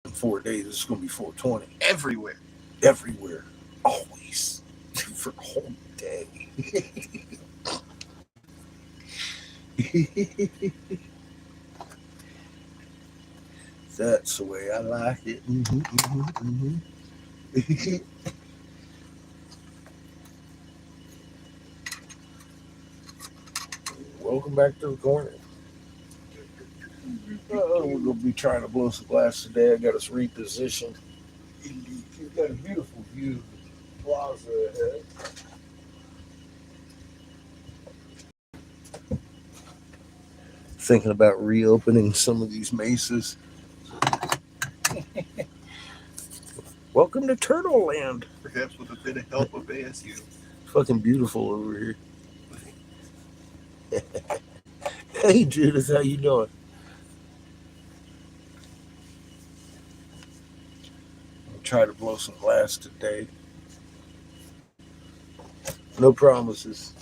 In 4 days, it's going to be 420 everywhere. everywhere, always, for the whole day. That's the way I like it. Welcome back to the corner. We're going to be trying to blow some glass today. I got us repositioned. We've got a beautiful view of the plaza ahead. Thinking about reopening some of these mesas. Welcome to Turtle Land. Perhaps with a bit of help of ASU. Fucking beautiful over here. Hey Judith, how you doing? I'll try to blow some glass today. No promises.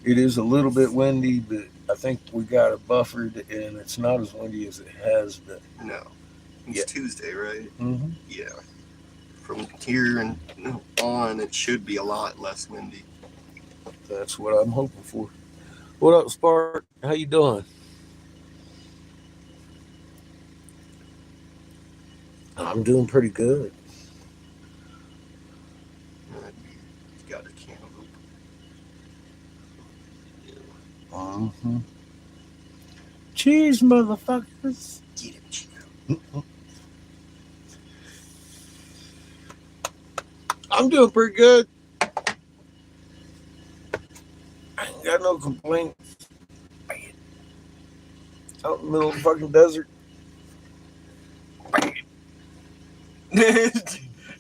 It is a little bit windy, but I think we got it buffered, and it's not as windy as it has been. No. It's Yeah. Tuesday, right? Mm-hmm. Yeah. From here and on, it should be a lot less windy. That's what I'm hoping for. What up, Spark? How you doing? I'm doing pretty good. Got a cantaloupe. Mm-hmm. Cheers, motherfuckers. Get it, Chico. I'm doing pretty good. I ain't got no complaints. Out in the middle of the fucking desert.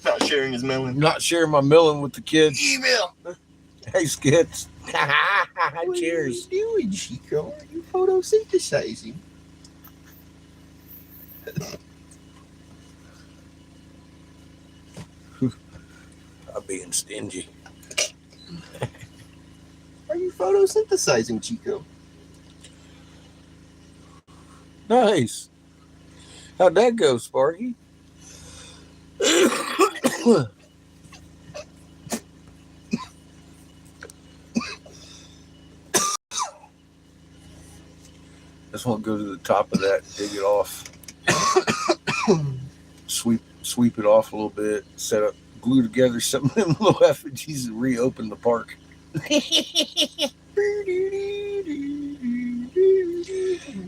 Not sharing his melon. Not sharing my melon with the kids. Email. Hey, skits. Cheers. What are you doing, Chico? Are you photosynthesizing? I'm being stingy. Are you photosynthesizing, Chico? Nice. How'd that go, Sparky? Just want to go to the top of that, dig it off, sweep it off a little bit, set up, glue together some of them little effigies, and reopen the park.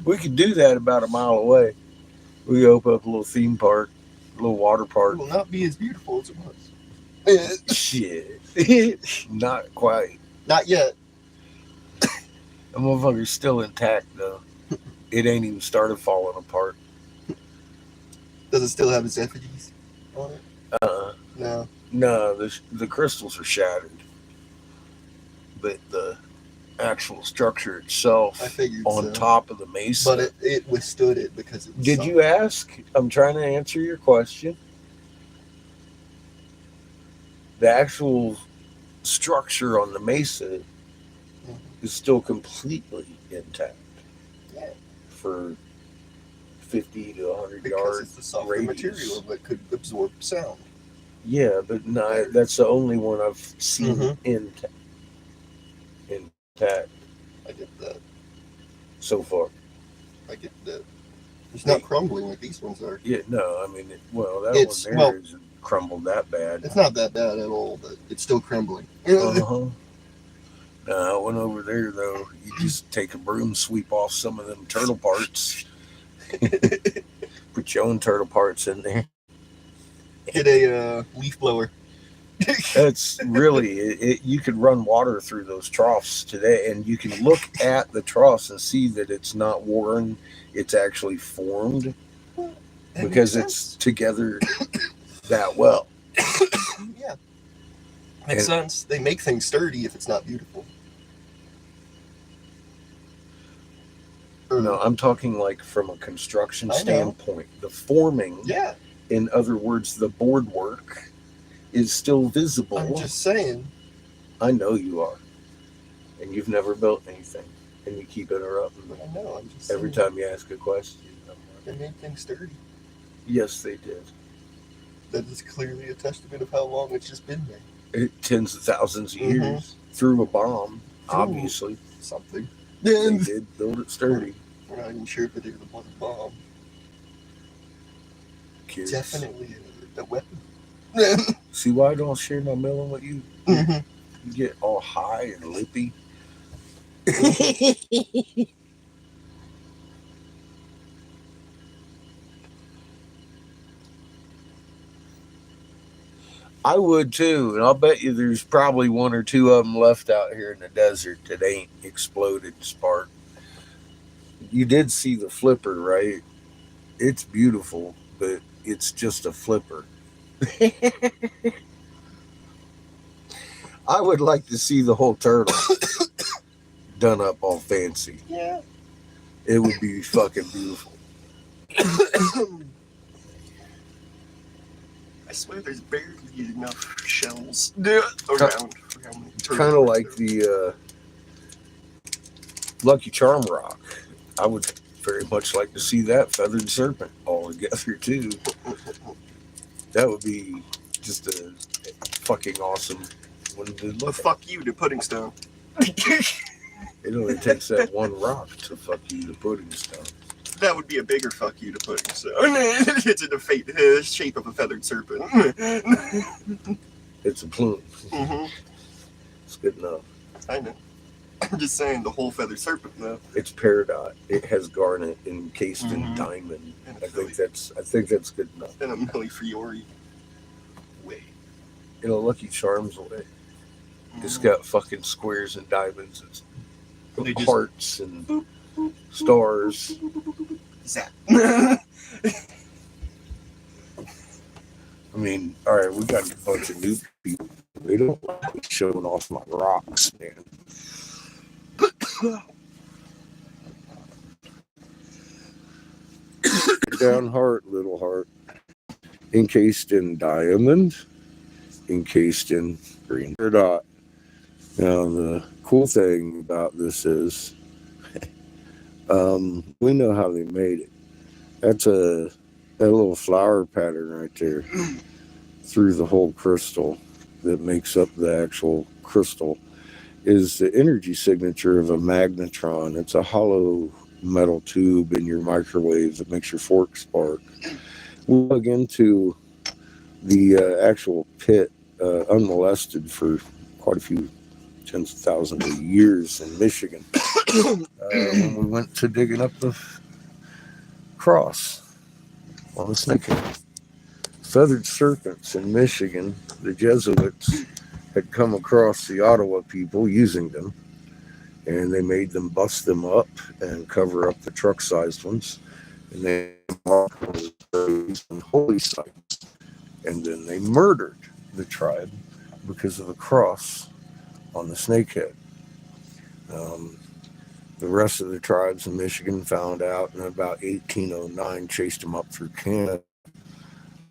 We could do that about a mile away. We open up a little theme park, a little water It park. will not be as beautiful as it was. Shit, not quite. Not yet. The motherfucker's still intact though. It ain't even started falling apart. Does it still have its effigies on it? No, No. the crystals are shattered, but the actual structure itself I figured on so. top of the mesa. But it withstood it because it was Did you ask? I'm trying to answer your question. The actual structure on the mesa is still completely intact Yeah. for 50 to 100 Because yards it's the softer radius. material that could absorb sound. Yeah, but no, that's the only one I've seen Mhm. intact I get that. so far. I get that. It's not crumbling like these ones are. Yeah, no, I mean, that It's- one well- there isn't crumbled that bad. It's not that bad at all, but it's still crumbling. Uh-huh. No, that one over there, though, you just take a broom, sweep off some of them turtle parts, put your own turtle parts in there. Get a leaf blower. That's really, you could run water through those troughs today, and you can look at the troughs and see that it's not worn, it's actually formed That because makes it's sense. together that well. Yeah. Makes sense. They make things sturdy if it's not beautiful. No, I'm talking like from a construction I know. standpoint. The forming, Yeah. in other words, the board work, is still visible. I'm just saying. I know you are. And you've never built anything. And you keep interrupting me I know. I'm just every saying. time you ask a question. I'm They make things sturdy. Yes, they did. That is clearly a testament of how long it's just been there. Tens of thousands of Mhm. years through a bomb, obviously. Something. They did build it sturdy. We're not even sure if it was a bomb. Kids. Definitely a weapon. See why I don't share my melon with you? Mhm. You get all high and lippy. I would too, and I'll bet you there's probably one or two of them left out here in the desert that ain't exploded, spark. You did see the flipper, right? It's beautiful, but it's just a flipper. I would like to see the whole turtle done up all fancy. Yeah. It would be fucking beautiful. I swear there's barely enough shells Yeah. around. Kind of like the Lucky Charm rock. I would very much like to see that feathered serpent all together too. That would be just a fucking awesome one to But look fuck you to Pudding Stone. at. It only takes that one rock to fuck you to pudding stone. That would be a bigger fuck you to Pudding Stone. It's in the shape of a feathered serpent. It's a plume. Mm-hmm. It's good enough. I know. I'm just saying the whole feathered serpent though. It's peridot. It has garnet encased in Mhm. diamond. And I think that's good enough. in a Millefiori way. In a Lucky Charms way. It's Mhm. got fucking squares and diamonds and They just- hearts and stars. Zap. I mean, all right, we got a bunch of new people. They don't like me showing off my rocks, man. Down heart, little heart. Encased in diamond, encased in green dot. Now, the cool thing about this is we know how they made it. That's that little flower pattern right there through the whole crystal that makes up the actual crystal is the energy signature of a magnetron. It's a hollow metal tube in your microwave that makes your fork spark. We plug into the actual pit unmolested for quite a few tens of thousands of years in Michigan. When we went to digging up the cross on the snakehead. Feathered serpents in Michigan, the Jesuits had come across the Ottawa people using them, and they made them bust them up and cover up the truck-sized ones, and they marked those holy sites, and then they murdered the tribe because of a cross on the snakehead. The rest of the tribes in Michigan found out in about 1809, chased them up through Canada.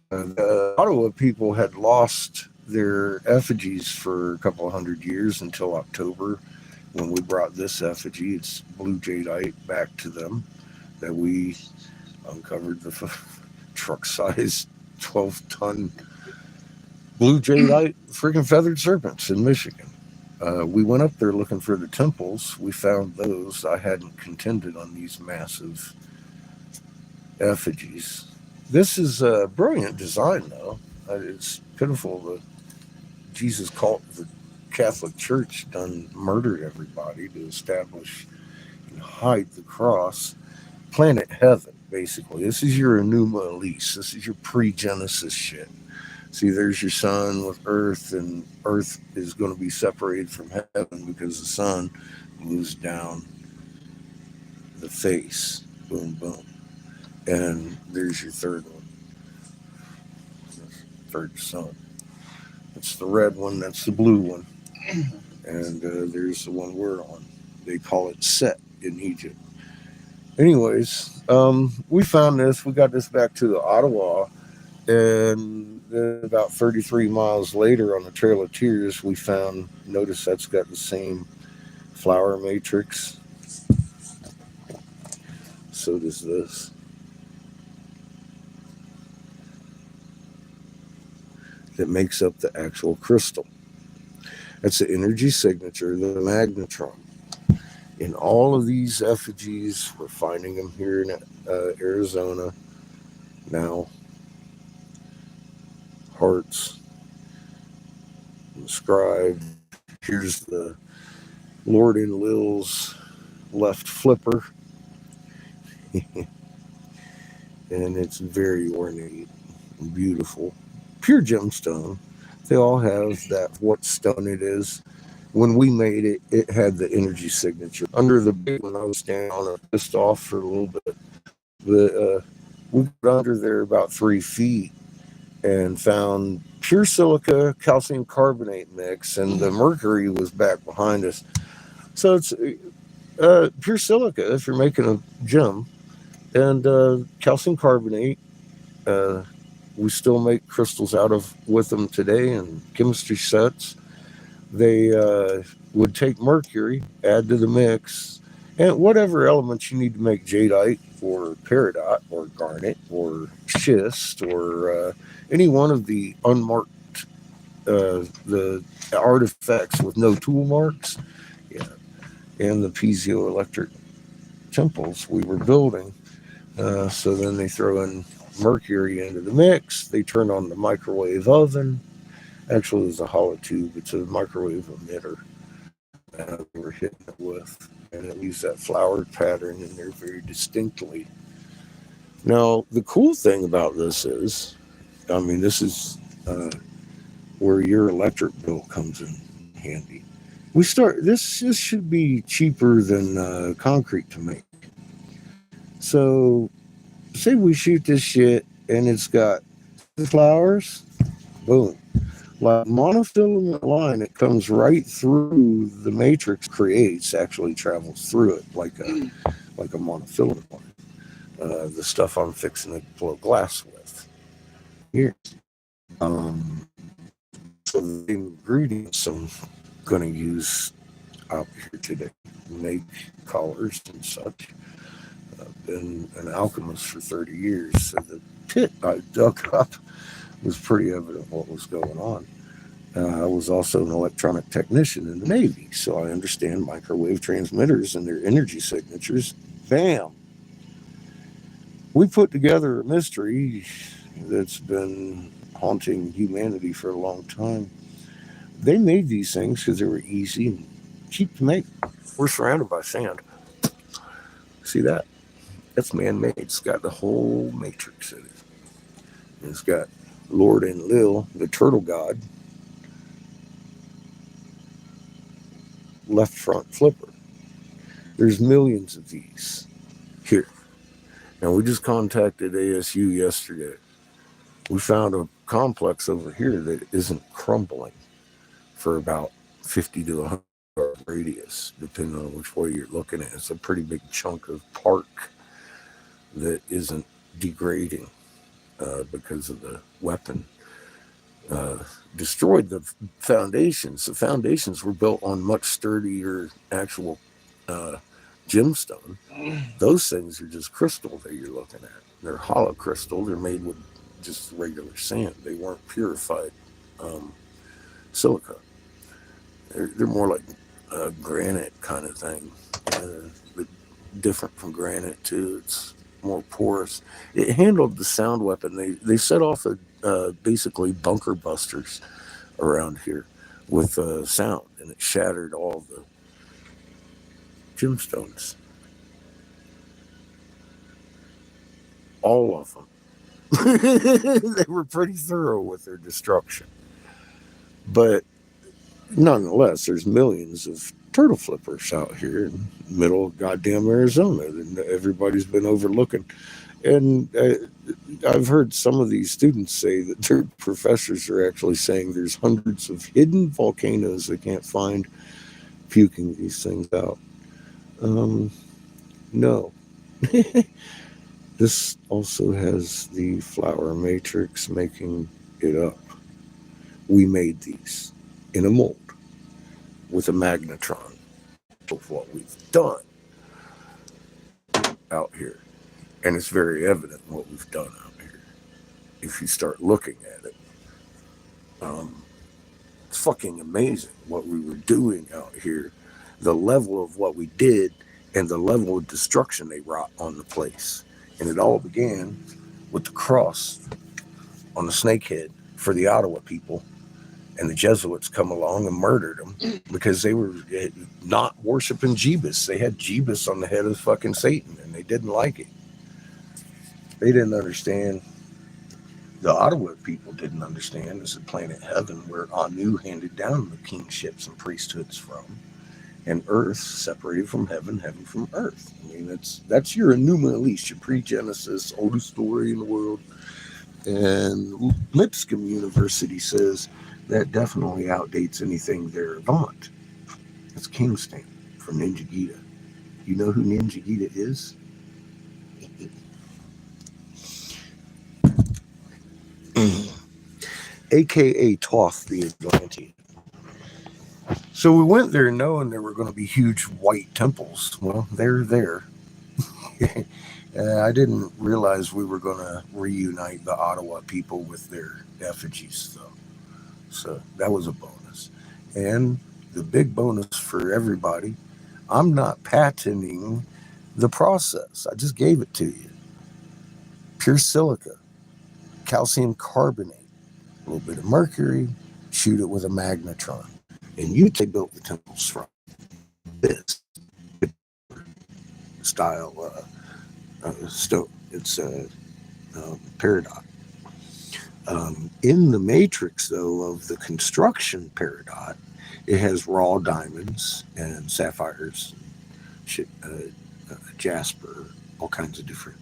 The Ottawa people had lost their effigies for a couple of hundred years until October when we brought this effigy. It's blue jadeite back to them that we uncovered the truck-sized 12-ton blue jadeite freaking feathered serpents in Michigan. We went up there looking for the temples. We found those. I hadn't contended on these massive effigies. This is a brilliant design, though. It's pitiful that Jesus cult, the Catholic Church, done murdered everybody to establish and hide the cross. Planet Heaven, basically. This is your Enuma Elise. This is your pre-Genesis shit. See, there's your sun with Earth, and Earth is going to be separated from heaven because the sun moves down the face. Boom, boom. And there's your third one. Third sun. That's the red one. That's the blue one. And there's the one we're on. They call it Set in Egypt. Anyways, we found this. We got this back to the Ottawa. And then about 33 miles later on the Trail of Tears, we found, notice that's got the same flower matrix. So does this. that makes up the actual crystal. That's the energy signature, the magnetron. In all of these effigies, we're finding them here in Arizona now. Hearts inscribed. Here's the Lord Enlil's left flipper. And it's very ornate and beautiful. Pure gemstone. They all have that, what stone it is. When we made it, it had the energy signature. Under the big one, I was standing on it, pissed off for a little bit. But we got under there about 3 feet and found pure silica calcium carbonate mix, and the mercury was back behind us. So it's pure silica if you're making a gem, and calcium carbonate. We still make crystals out of with them today in chemistry sets. They would take mercury, add to the mix, and whatever elements you need to make jadeite or peridot or garnet or schist or any one of the unmarked the artifacts with no tool marks, yeah, and the piezoelectric temples we were building. So then they throw in mercury into the mix. They turn on the microwave oven. Actually, it's a hollow tube. It's a microwave emitter we were hitting it with, and it leaves that flowered pattern in there very distinctly. Now, the cool thing about this is, I mean, this is where your electric bill comes in handy. This should be cheaper than concrete to make. So, say we shoot this shit and it's got flowers, boom. Like monofilament line, it comes right through the matrix, creates, actually travels through it like a monofilament line. The stuff I'm fixing to blow glass with here. So the ingredients I'm going to use out here today, make collars and such. I've been an alchemist for 30 years, so the pit I dug up was pretty evident what was going on. I was also an electronic technician in the Navy, so I understand microwave transmitters and their energy signatures. Bam! We put together a mystery that's been haunting humanity for a long time. They made these things because they were easy and cheap to make. We're surrounded by sand. See that? That's man-made. It's got the whole matrix in it. And it's got Lord Enlil, the turtle god, left front flipper. There's millions of these here. Now, we just contacted ASU yesterday. We found a complex over here that isn't crumbling for about 50 to 100 yard radius, depending on which way you're looking at. It's a pretty big chunk of park that isn't degrading because of the weapon. Destroyed the foundations. The foundations were built on much sturdier actual gemstone. Those things are just crystal that you're looking at. They're hollow crystal. They're made with just regular sand. They weren't purified silica. They're more like granite kind of thing, but different from granite too. It's more porous. It handled the sound weapon. They set off basically bunker busters around here with sound, and it shattered all the gemstones. All of them. They were pretty thorough with their destruction. But nonetheless, there's millions of turtle flippers out here in the middle of goddamn Arizona that everybody's been overlooking. And I've heard some of these students say that their professors are actually saying there's hundreds of hidden volcanoes they can't find puking these things out. No. This also has the flower matrix making it up. We made these in a mold with a magnetron of what we've done out here. And it's very evident what we've done out here if you start looking at it. It's fucking amazing what we were doing out here, the level of what we did, and the level of destruction they wrought on the place. And it all began with the cross on the snakehead for the Ottawa people. And the Jesuits come along and murdered them because they were not worshiping Jeebus. They had Jeebus on the head of fucking Satan, and they didn't like it. They didn't understand. The Ottawa people didn't understand. This is planet heaven where Anu handed down the kingships and priesthoods from, and earth separated from heaven, heaven from earth. I mean, that's your Enuma Elish, your pre-Genesis, oldest story in the world. And Lipscomb University says that definitely outdates anything there avant. It's Kingston from Ninja Gita. You know who Ninja Gita is? AKA Toth the Atlantean. So we went there knowing there were going to be huge white temples. Well, they're there. I didn't realize we were going to reunite the Ottawa people with their effigies, though. So that was a bonus. And the big bonus for everybody, I'm not patenting the process. I just gave it to you. Pure silica, calcium carbonate, a little bit of mercury, shoot it with a magnetron. And they built the temples from this style stone. It's a peridot. In the matrix, though, of the construction peridot, it has raw diamonds and sapphires, jasper, all kinds of different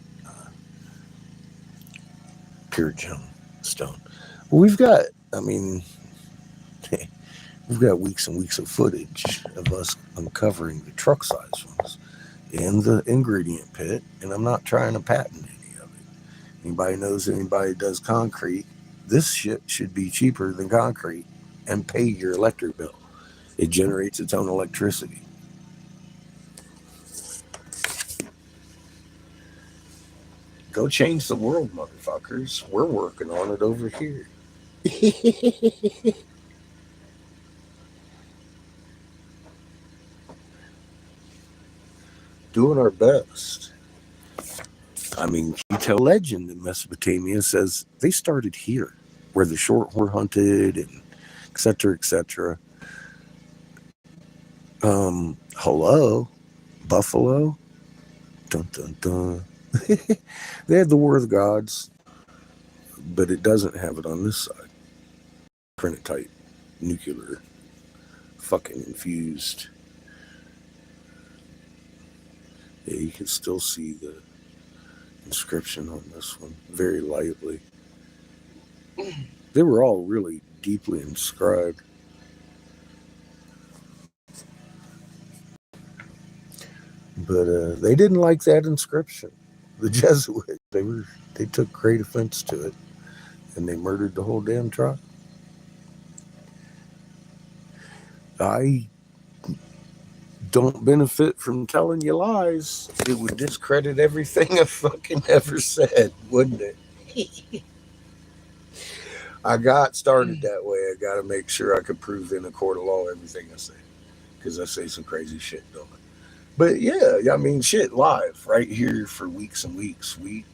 pure gem stone. Well, we've got weeks and weeks of footage of us uncovering the truck size ones in the ingredient pit, and I'm not trying to patent any of it. Anybody knows anybody that does concrete, this shit should be cheaper than concrete and pay your electric bill. It generates its own electricity. Go change the world, motherfuckers. We're working on it over here. Doing our best. I mean, you tell legend in Mesopotamia says they started here, where the short were hunted, and et cetera, et cetera. Hello, buffalo. Dun dun dun. They had the War of the Gods, but it doesn't have it on this side. Printype, nuclear, fucking infused. Yeah, you can still see the inscription on this one very lightly. They were all really deeply inscribed. But they didn't like that inscription. The Jesuits, they took great offense to it, and they murdered the whole damn tribe. I don't benefit from telling you lies. It would discredit everything I fucking ever said, wouldn't it? I got started that way. I got to make sure I could prove in a court of law everything I say, because I say some crazy shit, don't I? But yeah, I mean, shit, live right here for weeks and weeks. We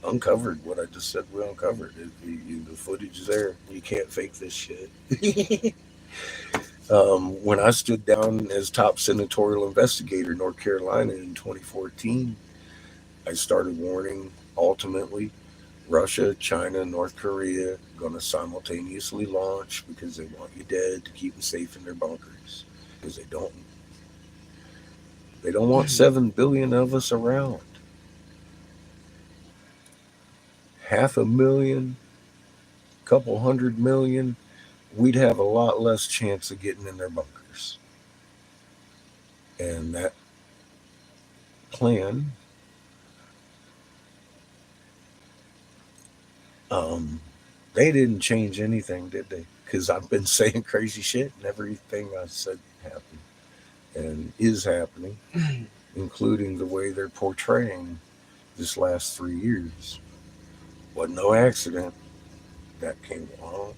uncovered what I just said we uncovered. The footage is there. You can't fake this shit. When I stood down as top senatorial investigator in North Carolina in 2014, I started warning, ultimately, Russia, China, North Korea going to simultaneously launch because they want you dead to keep them safe in their bunkers. Because they don't want 7 billion of us around. 500,000, couple 100 million, we'd have a lot less chance of getting in their bunkers. And that plan, they didn't change anything, did they? Because I've been saying crazy shit, and everything I said happened and is happening, including the way they're portraying this last 3 years. Wasn't no accident. that came along.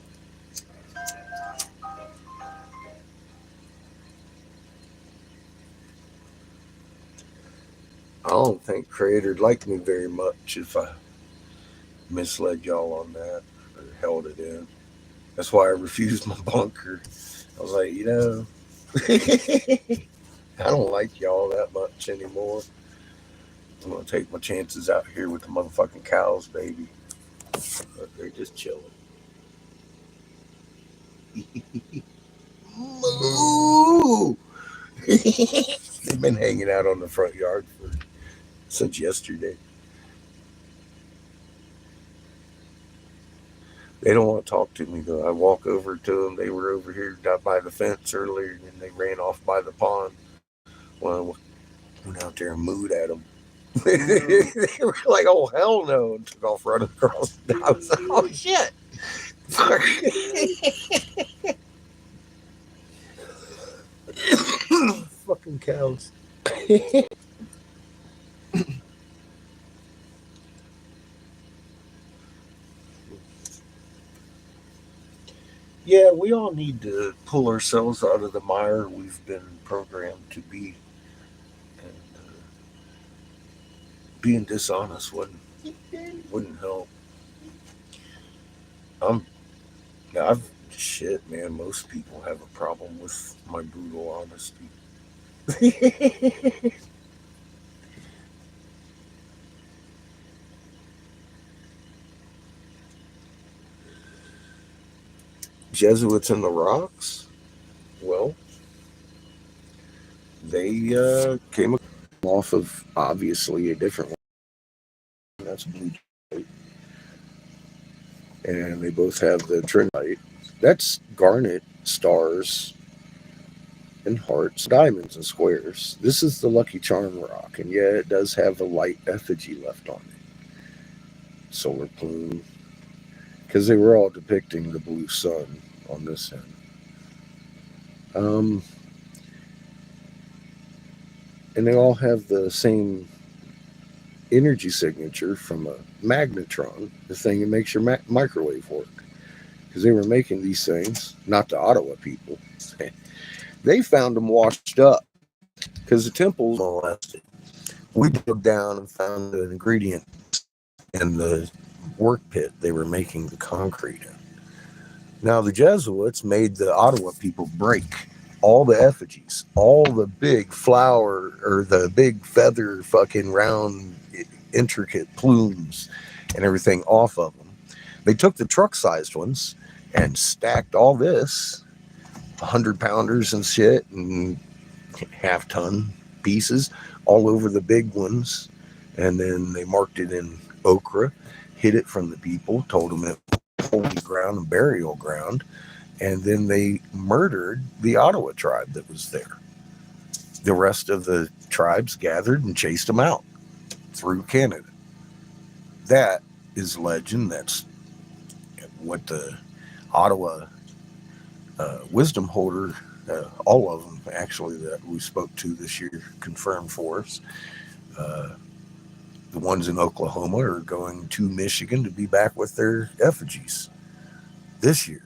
I don't think Creator'd like me very much if I misled y'all on that or held it in. That's why I refused my bunker. I was like, I don't like y'all that much anymore. I'm gonna take my chances out here with the motherfucking cows, baby. But they're just chilling. Moo! They've been hanging out on the front yard since yesterday. They don't want to talk to me though. I walk over to them. They were over here down by the fence earlier, and they ran off by the pond. Well, I went out there and mooed at them. They were like, "Oh hell no!" and took off running across. I was like, "Oh shit!" Fucking cows. Yeah, we all need to pull ourselves out of the mire we've been programmed to be. And being dishonest wouldn't help. I'm I've shit, man. Most people have a problem with my brutal honesty. Jesuits in the rocks. Well, they came off of obviously a different one. That's blue, and they both have the trinite. That's garnet, stars, and hearts, diamonds, and squares. This is the Lucky Charm rock, and yeah, it does have a light effigy left on it. Solar plume, because they were all depicting the blue sun on this end. And they all have the same energy signature from a magnetron, the thing that makes your microwave work. Because they were making these things, not the Ottawa people. They found them washed up because the temples molested. We dug down and found an ingredient in the work pit they were making the concrete in. Now the Jesuits made the Ottawa people break all the effigies, all the big flower or the big feather fucking round intricate plumes and everything off of them. They took the truck sized ones and stacked all this 100-pounders and shit and half-ton pieces all over the big ones, and then they marked it in ochre, hid it from the people, told them it was holy ground and burial ground, and then they murdered the Ottawa tribe that was there. The rest of the tribes gathered and chased them out through Canada. That is legend. That's what the Ottawa wisdom holder, all of them actually that we spoke to this year, confirmed for us. The ones in Oklahoma are going to Michigan to be back with their effigies this year.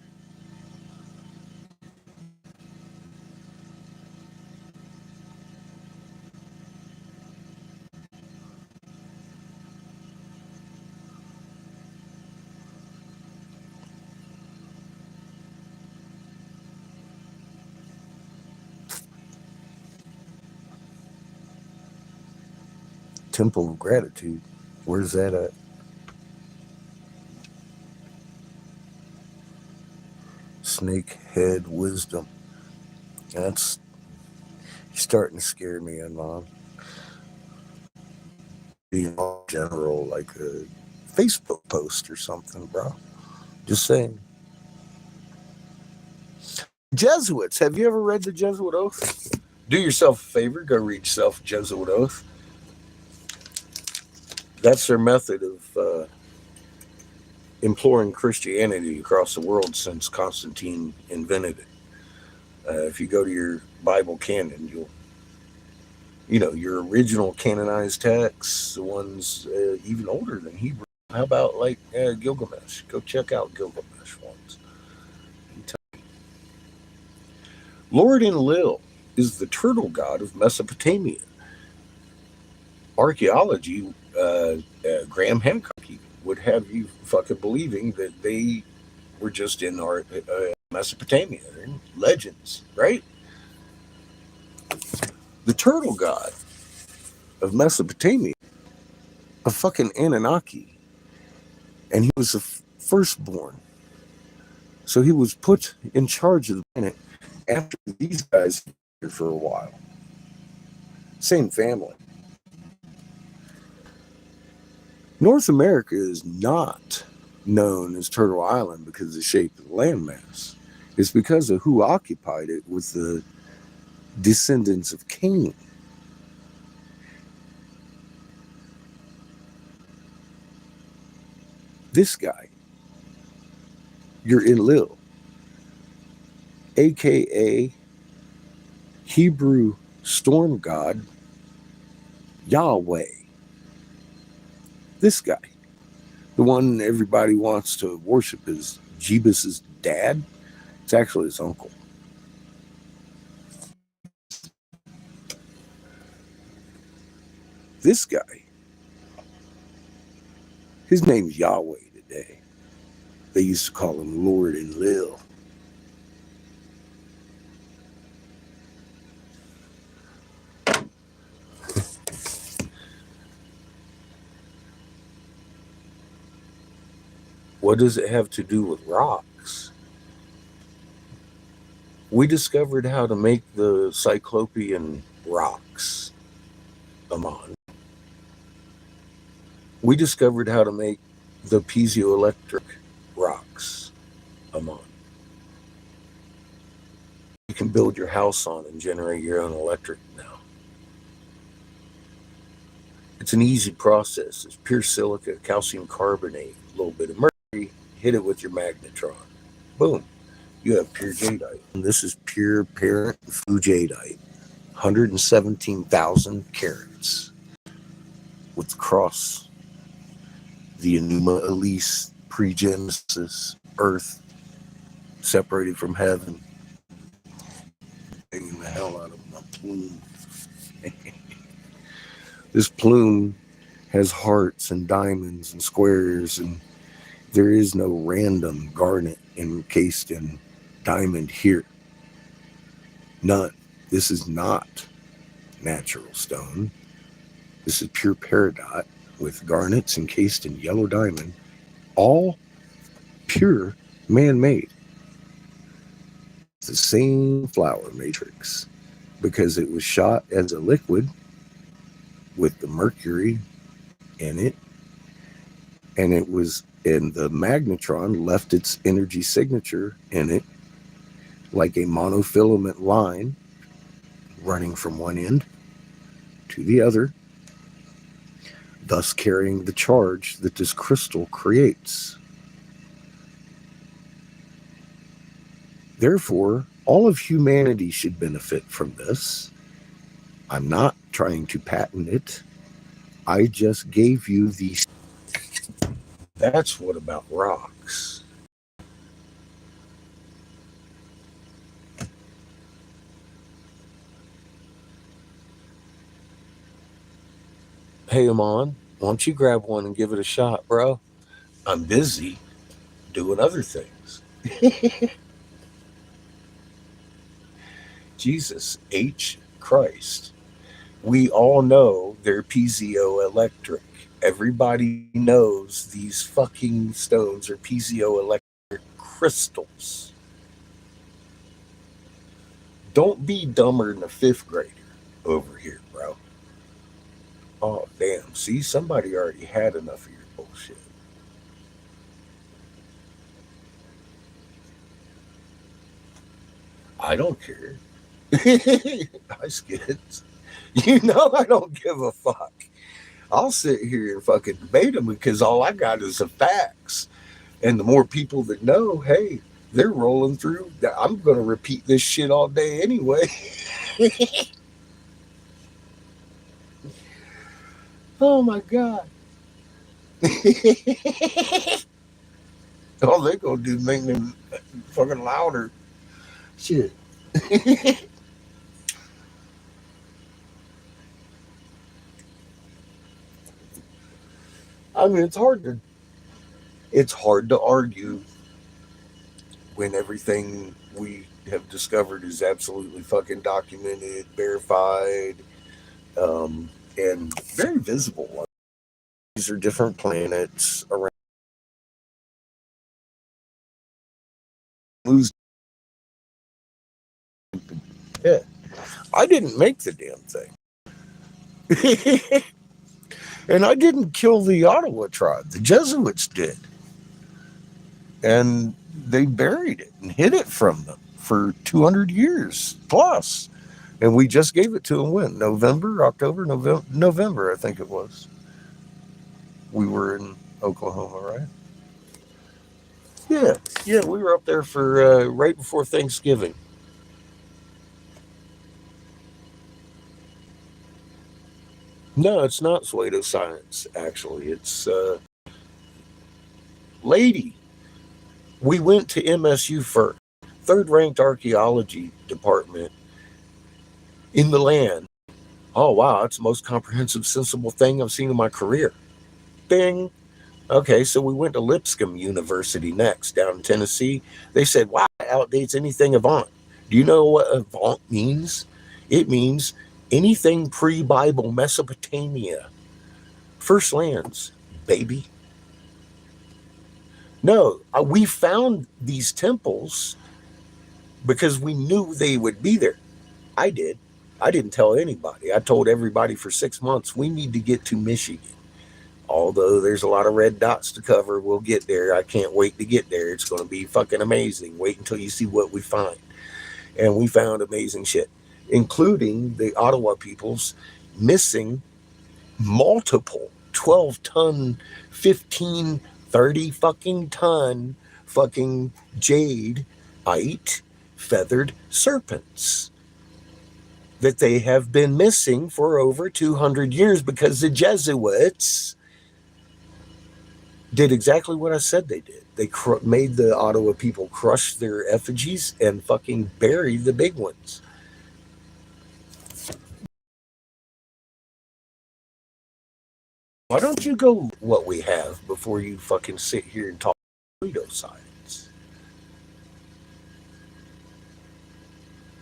Temple of Gratitude. Where's that at? Snakehead Wisdom. That's starting to scare me, Anmon. Being all general, like a Facebook post or something, bro. Just saying. Jesuits. Have you ever read the Jesuit Oath? Do yourself a favor. Go read yourself Jesuit Oath. That's their method of imploring Christianity across the world since Constantine invented it. If you go to your Bible canon, your original canonized texts, the ones even older than Hebrew, How about like Gilgamesh? Go check out Gilgamesh once. Lord Enlil is the turtle god of Mesopotamia. Archaeology, Graham Hancock would have you fucking believing that they were just in our Mesopotamia. They're legends, right? The turtle god of Mesopotamia, a fucking Anunnaki, and he was the firstborn. So he was put in charge of the planet after these guys here for a while. Same family. North America is not known as Turtle Island because of the shape of the landmass. It's because of who occupied it with the descendants of Cain. This guy, your Enlil, aka Hebrew storm god Yahweh. This guy, the one everybody wants to worship, is Jebus's dad. It's actually his uncle. This guy, his name's Yahweh today. They used to call him Lord Enlil. What does it have to do with rocks? We discovered how to make the Cyclopean rocks, Amon. We discovered how to make the piezoelectric rocks, Amon. You can build your house on and generate your own electric now. It's an easy process. It's pure silica, calcium carbonate, a little bit of mercury, hit it with your magnetron. Boom. You have pure jadeite. And this is pure parent Fu jadeite. 117,000 carats. With cross, the Enuma Elise, pre-Genesis, earth, separated from heaven. Banging the hell out of my plume. This plume has hearts and diamonds and squares, and there is no random garnet encased in diamond here. None. This is not natural stone. This is pure peridot with garnets encased in yellow diamond, all pure man-made. It's the same flower matrix because it was shot as a liquid with the mercury in it, and it was in the magnetron left its energy signature in it like a monofilament line running from one end to the other, thus carrying the charge that this crystal creates. Therefore, all of humanity should benefit from this. I'm not trying to patent it. I just gave you these. That's what about rocks. Hey, Amon, why don't you grab one and give it a shot, bro? I'm busy doing other things. Jesus H. Christ. We all know they're piezoelectric. Everybody knows these fucking stones are piezoelectric crystals. Don't be dumber than a fifth grader over here, bro. Oh, damn. See, somebody already had enough of your bullshit. I don't care. I skid. You know I don't give a fuck. I'll sit here and fucking debate them because all I got is the facts. And the more people that know, hey, they're rolling through. I'm going to repeat this shit all day anyway. Oh my God. All they gonna do is make me fucking louder. Shit. I mean, it's hard to argue when everything we have discovered is absolutely fucking documented, verified, and very visible. These are different planets around. Yeah, I didn't make the damn thing. And I didn't kill the Ottawa tribe. The Jesuits did. And they buried it and hid it from them for 200 years plus. And we just gave it to them when? November, I think it was. We were in Oklahoma, right? Yeah, we were up there for right before Thanksgiving. No, it's not pseudoscience, actually. It's lady. We went to MSU first, third-ranked archaeology department in the land. Oh, wow, it's the most comprehensive, sensible thing I've seen in my career. Bing. Okay, so we went to Lipscomb University next, down in Tennessee. They said, wow, it outdates anything Avant. Do you know what Avant means? It means anything pre-Bible Mesopotamia. First lands, baby. No, we found these temples because we knew they would be there. I did. I didn't tell anybody. I told everybody for 6 months, we need to get to Michigan. Although there's a lot of red dots to cover, we'll get there. I can't wait to get there. It's going to be fucking amazing. Wait until you see what we find. And we found amazing shit, including the Ottawa peoples missing multiple 12-ton, 15, 30 fucking ton fucking jadeite feathered serpents that they have been missing for over 200 years because the Jesuits did exactly what I said they did. They made the Ottawa people crush their effigies and fucking bury the big ones. Why don't you go what we have before you fucking sit here and talk pseudoscience?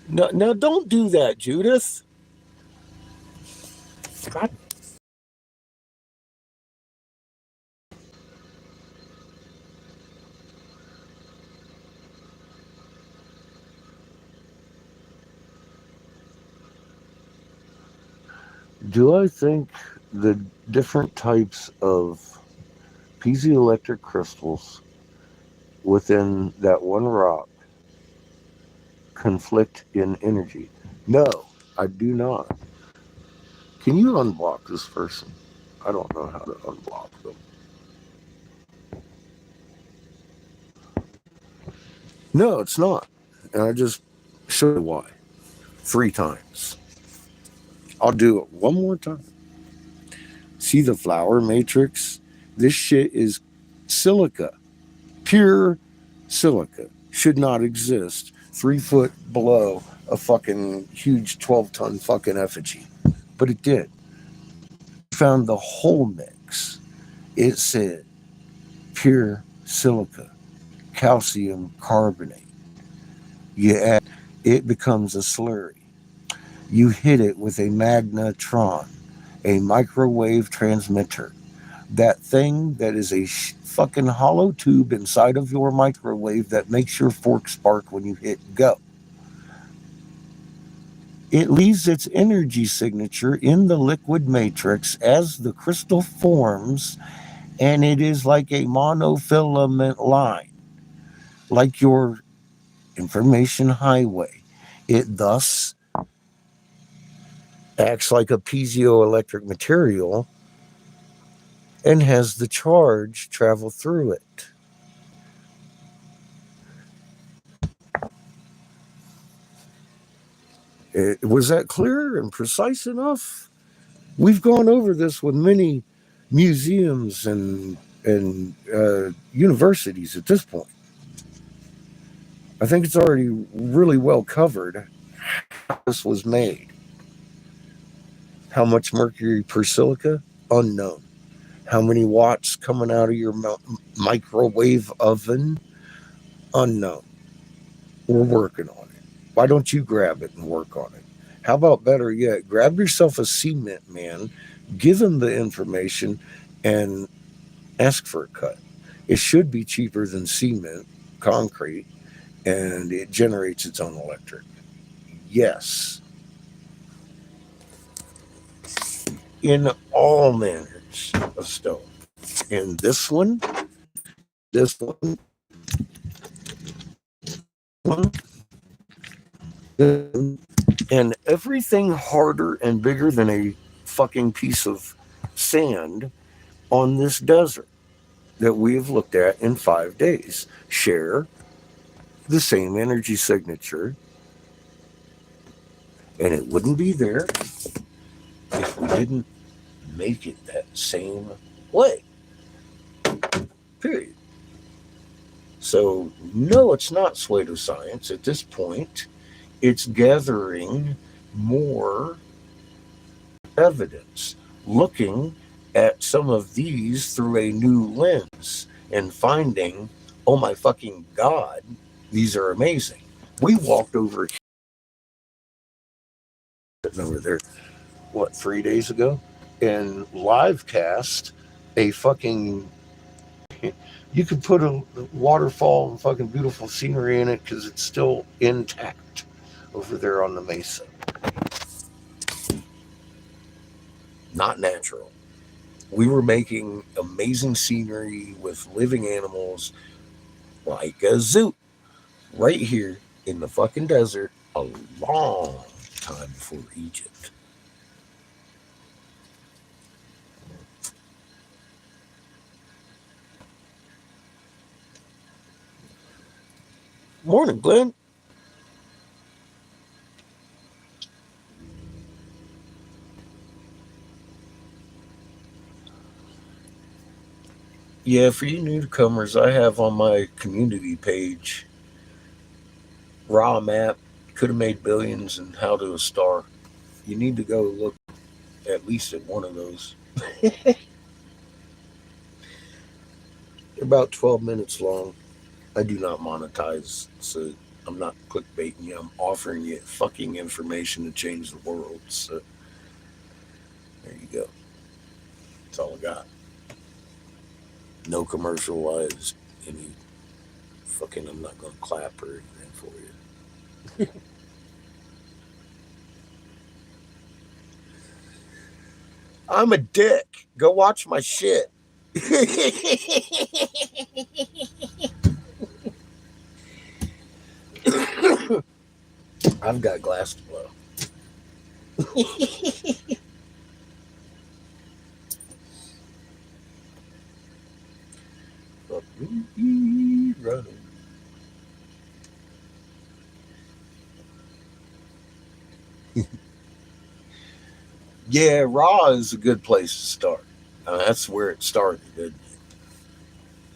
No, now don't do that, Judith. God. Do I think the different types of piezoelectric crystals within that one rock conflict in energy? No, I do not. Can you unblock this person? I don't know how to unblock them. No, it's not. And I just showed you why 3 times. I'll do it one more time. See the flower matrix? This shit is silica. Pure silica. Should not exist 3 foot below a fucking huge 12-ton fucking effigy. But it did. Found the whole mix. It said pure silica, calcium carbonate. You add, it becomes a slurry. You hit it with a magnetron, a microwave transmitter. That thing that is a fucking hollow tube inside of your microwave that makes your fork spark when you hit go. It leaves its energy signature in the liquid matrix as the crystal forms, and it is like a monofilament line, like your information highway. It thus acts like a piezoelectric material and has the charge travel through it. Was that clear and precise enough? We've gone over this with many museums and and universities at this point. I think it's already really well covered how this was made. How much mercury per silica? Unknown. How many watts coming out of your microwave oven? Unknown. We're working on it. Why don't you grab it and work on it? How about better yet, grab yourself a cement man, give him the information, and ask for a cut. It should be cheaper than cement, concrete, and it generates its own electric. Yes, in all manners of stone. And this one, one, and everything harder and bigger than a fucking piece of sand on this desert that we have looked at in 5 days share the same energy signature, and it wouldn't be there if we didn't make it that same way. Period. So, no, it's not pseudoscience at this point. It's gathering more evidence, looking at some of these through a new lens and finding, oh my fucking God, these are amazing. We walked over there, 3 days ago, and live cast a fucking, you could put a waterfall and fucking beautiful scenery in it because it's still intact over there on the mesa. Not natural. We were making amazing scenery with living animals like a zoo right here in the fucking desert a long time before Egypt. Morning, Glenn. Yeah, for you newcomers, I have on my community page raw map, could have made billions, and how to a star. You need to go look at least at one of those. They're about 12 minutes long. I do not monetize, so I'm not clickbaiting you. I'm offering you fucking information to change the world. So there you go. That's all I got. No commercialized any fucking, I'm not going to clap or anything for you. I'm a dick. Go watch my shit. I've got glass to blow. Fuck me running. Yeah, raw is a good place to start. That's where it started, isn't it?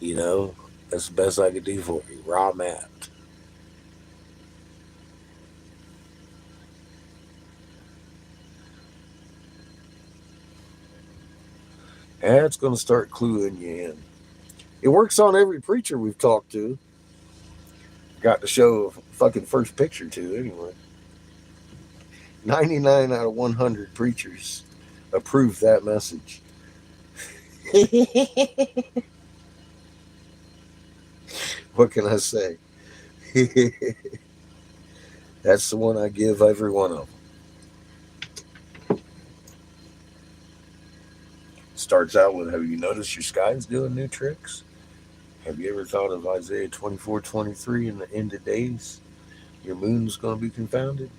You know, that's the best I could do for you. Raw map. That's going to start cluing you in. It works on every preacher we've talked to. Got to show a fucking first picture to, anyway. 99 out of 100 preachers approve that message. What can I say? That's the one I give every one of them. Starts out with, have you noticed your sky's doing new tricks? Have you ever thought of Isaiah 24:23 in the end of days? Your moon's going to be confounded?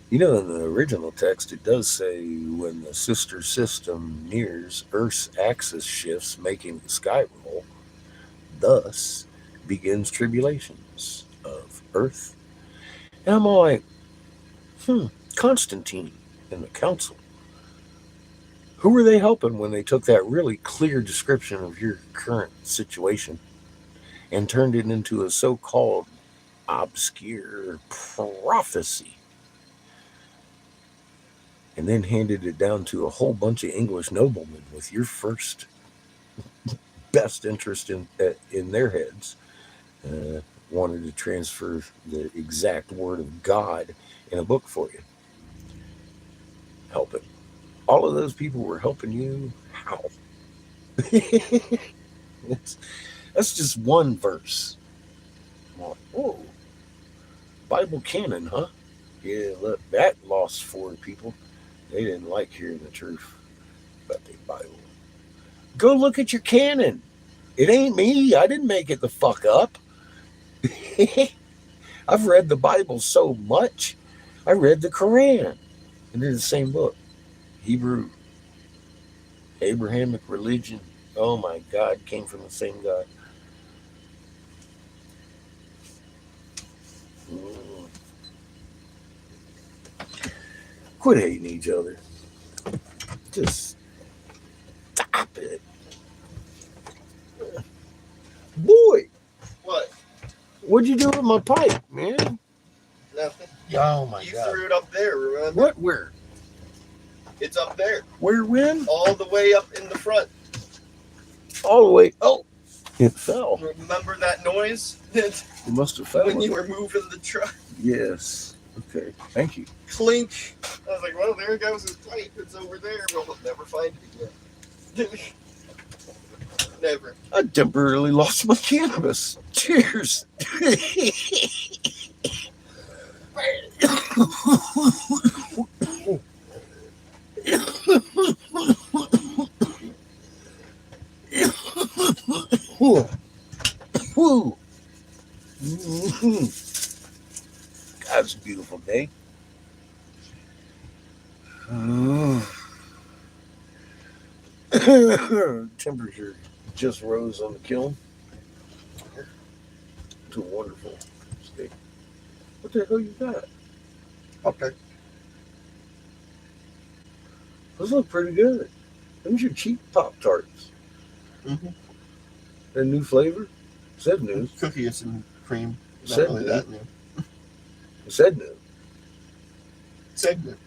You know, in the original text, it does say when the sister system nears, Earth's axis shifts, making the sky roll. Thus begins tribulations of Earth. And I'm all like, Constantine in the council Who were they helping when they took that really clear description of your current situation and turned it into a so-called obscure prophecy, and then handed it down to a whole bunch of English noblemen with your first best interest in their heads, wanted to transfer the exact word of God in a book for you, helping. All of those people were helping you. How? that's, that's just one verse. I'm like, whoa, Bible canon, huh? Yeah, look, that lost 4 people. They didn't like hearing the truth about the Bible. Go look at your canon. It ain't me. I didn't make it the fuck up. I've read the Bible so much. I read the Quran. And they're the same book. Hebrew, Abrahamic religion. Oh my God, came from the same God. Mm. Quit hating each other. Just stop it. Boy, What? what'd you do with my pipe, man? Nothing. Oh my You God. threw it up there, remember? What? Where? It's up there. Where? When? All the way up in the front. All the way. Oh, it fell. Remember that noise? It must have fell. When you were moving the truck. Yes. Okay. Thank you. Clink. I was like, well, there goes his pipe. It's over there. Well, we'll never find it again. Never. I temporarily lost my cannabis. Cheers. Woo. God, it's a beautiful day. Temperature just rose on the kiln to a wonderful state. What the hell you got? Okay. Those look pretty good. Those are cheap Pop-Tarts. Mm-hmm. That new flavor? Said new. Cookies and cream. Not Said really new. that new. Said new. Said new.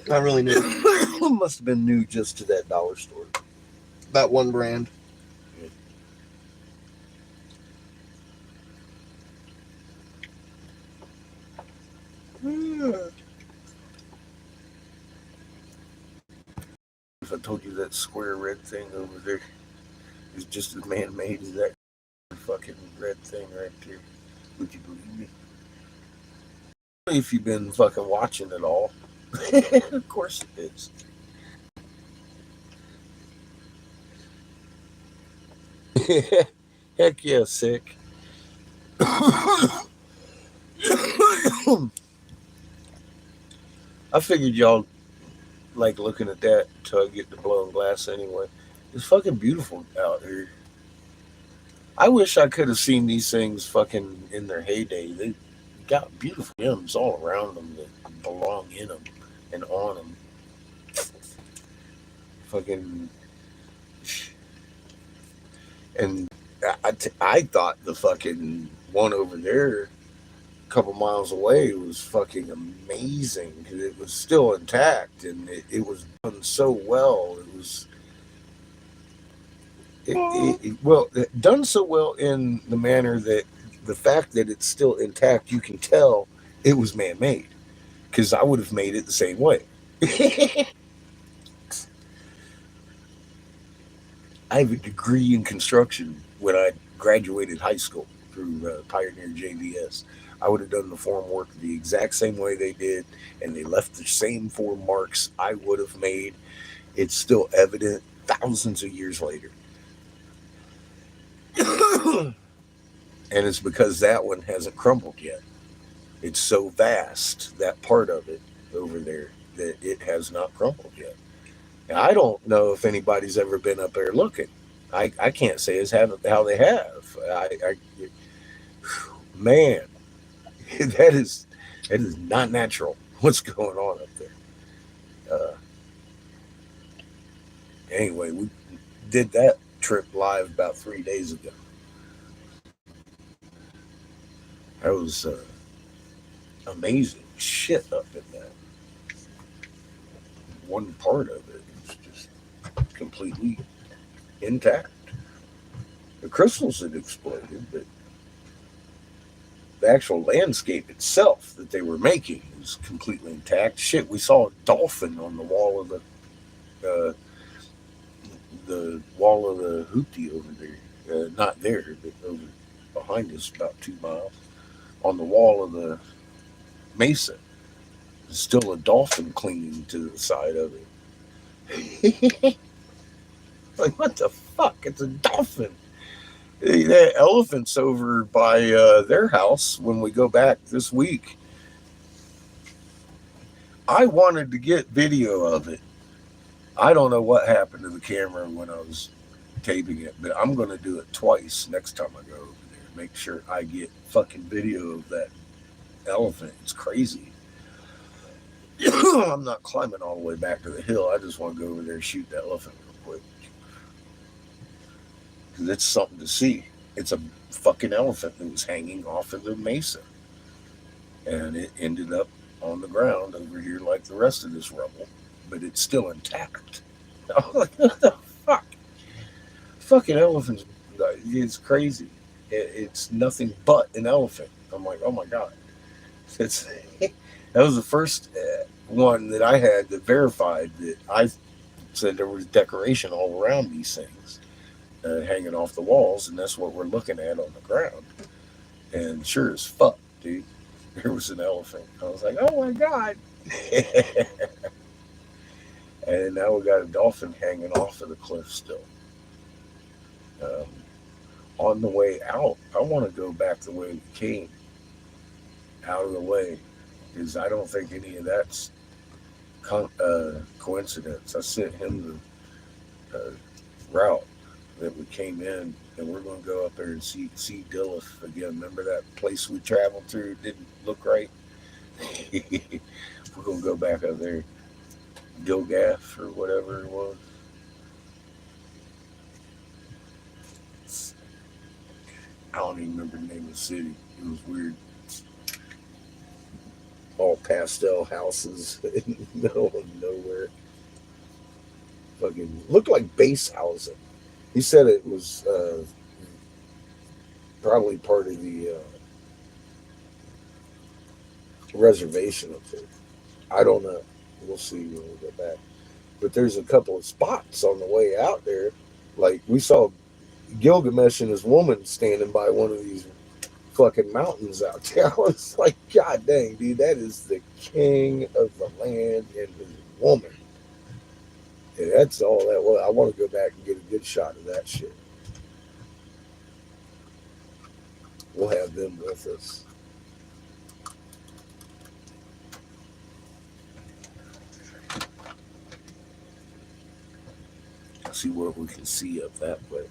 Not really new. Must have been new just to that dollar store. That one brand. If I told you that square red thing over there is just as man-made as that fucking red thing right there, would you believe me? If you've been fucking watching it all. Of course it is. Heck yeah, sick. I figured y'all like looking at that until I get to blowing glass anyway. It's fucking beautiful out here. I wish I could have seen these things fucking in their heyday. They got beautiful gems all around them that belong in them and on them. Fucking. And I thought the fucking one over there a couple miles away was fucking amazing because it was still intact and it was done so well. It was done so well in the manner that the fact that it's still intact, you can tell it was man-made because I would have made it the same way. I have a degree in construction when I graduated high school through Pioneer JVS. I would have done the form work the exact same way they did, and they left the same 4 marks I would have made. It's still evident thousands of years later. And it's because that one hasn't crumbled yet. It's so vast, that part of it over there, that it has not crumbled yet. Now, I don't know if anybody's ever been up there looking. I can't say as how they have. Man, that is not natural. What's going on up there? Anyway, we did that trip live about 3 days ago. That was amazing shit up in that. One part of it was just completely intact. The crystals had exploded, but the actual landscape itself that they were making was completely intact. Shit, we saw a dolphin on the wall of the wall of the hoopty over there. Not there, but over behind us, about 2 miles. On the wall of the mesa, there's still a dolphin clinging to the side of it. Like, what the fuck? It's a dolphin. That elephant's over by their house when we go back this week. I wanted to get video of it. I don't know what happened to the camera when I was taping it, but I'm going to do it twice next time I go over there. Make sure I get fucking video of that elephant. It's crazy. I'm not climbing all the way back to the hill. I just want to go over there and shoot the elephant real quick. Because it's something to see. It's a fucking elephant that was hanging off of the mesa. And it ended up on the ground over here like the rest of this rubble. But it's still intact. I was like, what the fuck? Fucking elephants. It's crazy. It's nothing but an elephant. I'm like, oh my God. That was the first one that I had that verified that I said there was decoration all around these things hanging off the walls, and that's what we're looking at on the ground. And sure as fuck, dude, there was an elephant. I was like, oh my God. And now we got a dolphin hanging off of the cliff still. On the way out, I want to go back the way we came, out of the way, because I don't think any of that's coincidence. I sent him the route that we came in, and we're going to go up there and see Dillif again. Remember that place we traveled through? Didn't look right. We're going to go back up there. Gilgaff or whatever it was. I don't even remember the name of the city. It was weird. All pastel houses in the middle of nowhere. Fucking looked like base housing. He said it was probably part of the reservation up there. I don't know. We'll see when we get back. But there's a couple of spots on the way out there. Like we saw Gilgamesh and his woman standing by one of these fucking mountains out there. I was like, God dang, dude, that is the king of the land and his woman. And that's all that was. I want to go back and get a good shot of that shit. We'll have them with us. See what we can see up that way.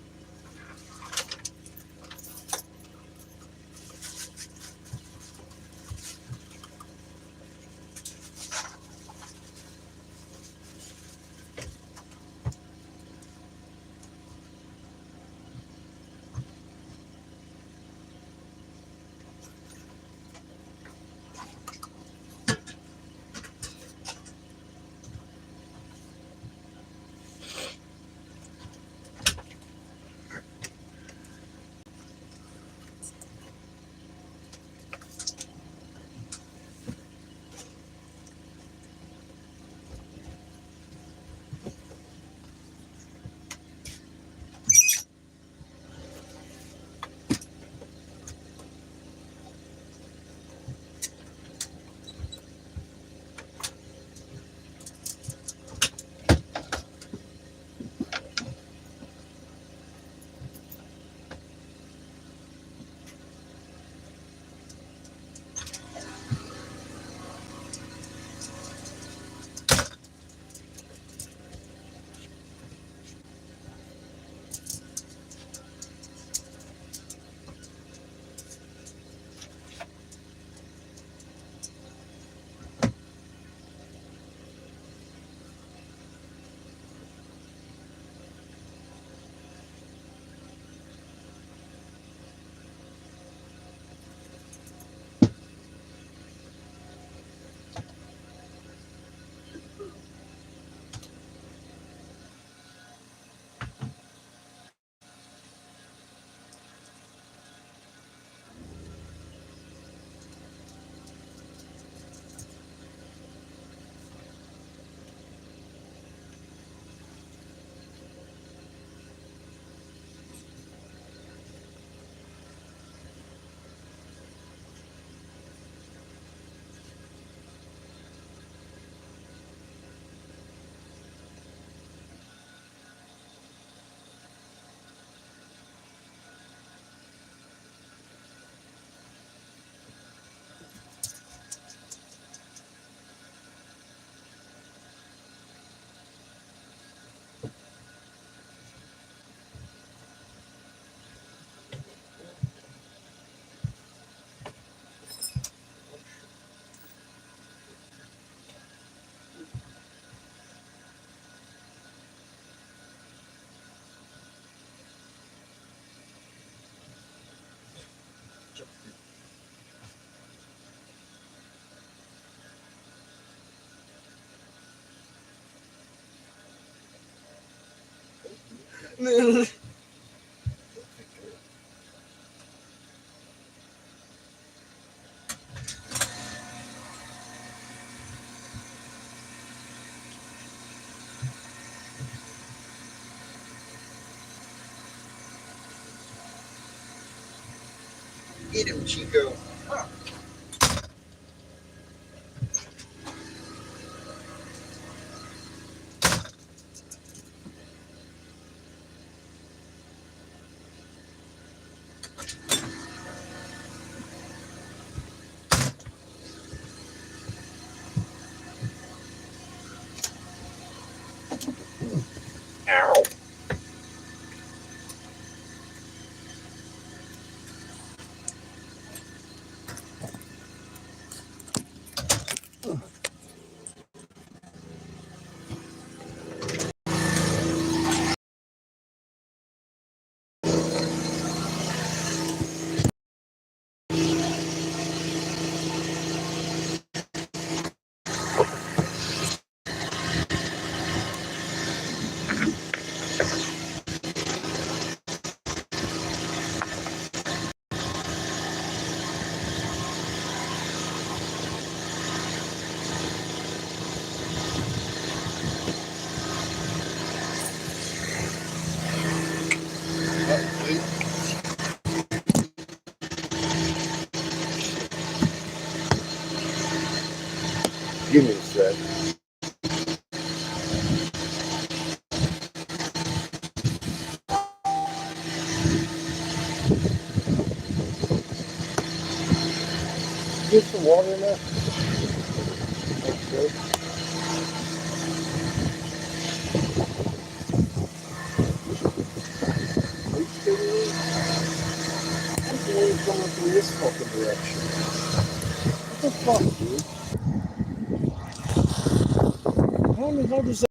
Get him, Chico. Ow. Give me a sec. Get some water in there. Okay. Are you kidding me? I'm the one coming from this fucking direction. What the fuck, dude? How in the hell does that?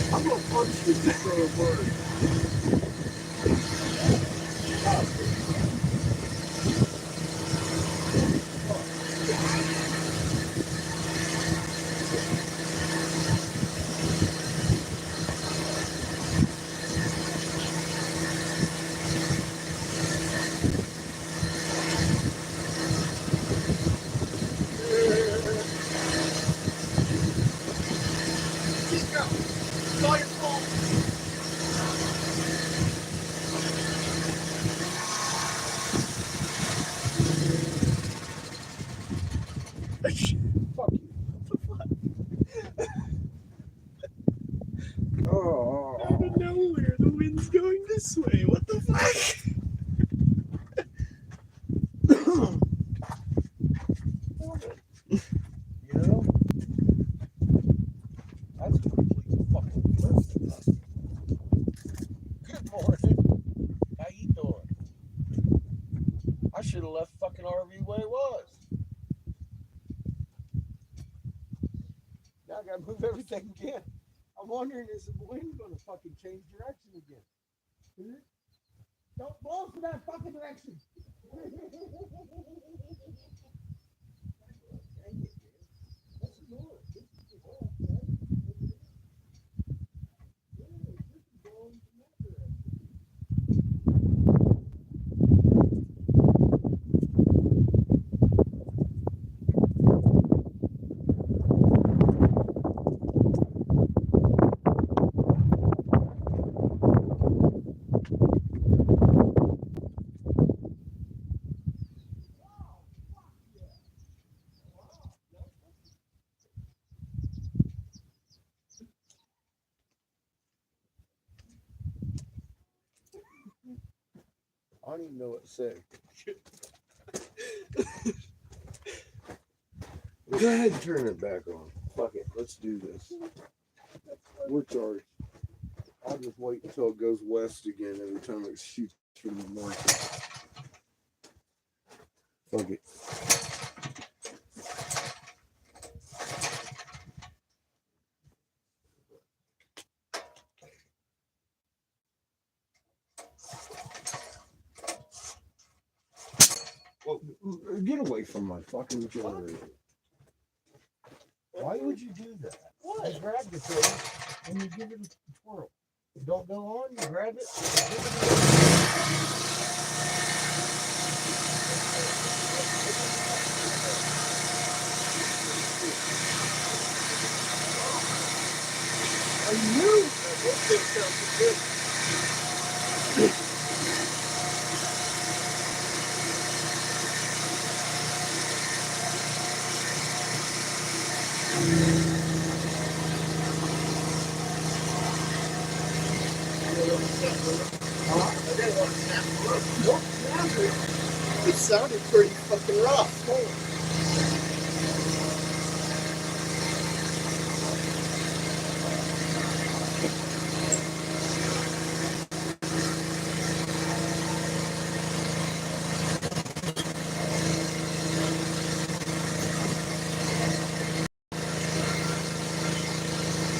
I'm gonna punch you if you say a word. Chico, it's all your fault. Fuck you. Oh. Out of nowhere, the wind's going this way. What the fuck? You know? That's a complete fucking flip. Good morning. How you doing? I should have left fucking RV where it was. Now I gotta move everything again. I'm wondering, is the wind gonna fucking change direction again? Is it? Don't blow for that fucking direction. Dang it, man. Let's ignore it. This is the whole thing. Yeah, this is going from that direction. don't even know what to say. Go ahead and turn it back on. Fuck it. Let's do this. We're charged. I'll just wait until it goes west again every time it shoots from the north. Fuck it. Well, get away from my fucking generator. Why would you do that? What? You grab the thing and you give it a twirl. It don't go on, you grab it, and give it a Are you? That thing sounds good. I didn't want to snap the roof. Nope, snap it. It sounded pretty fucking rough.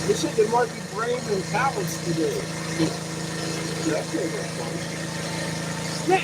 They said there might be rain and towers today. That's not fun. Snap!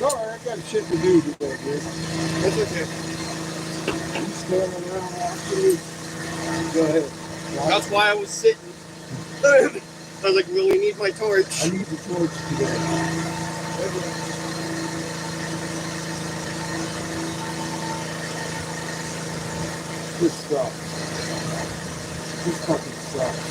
Sorry, I got shit to do today, dude. That's okay. You standing around watching me? Go ahead. That's why I was sitting. I was like, really need my torch. I need the torch today. This sucks. This fucking sucks.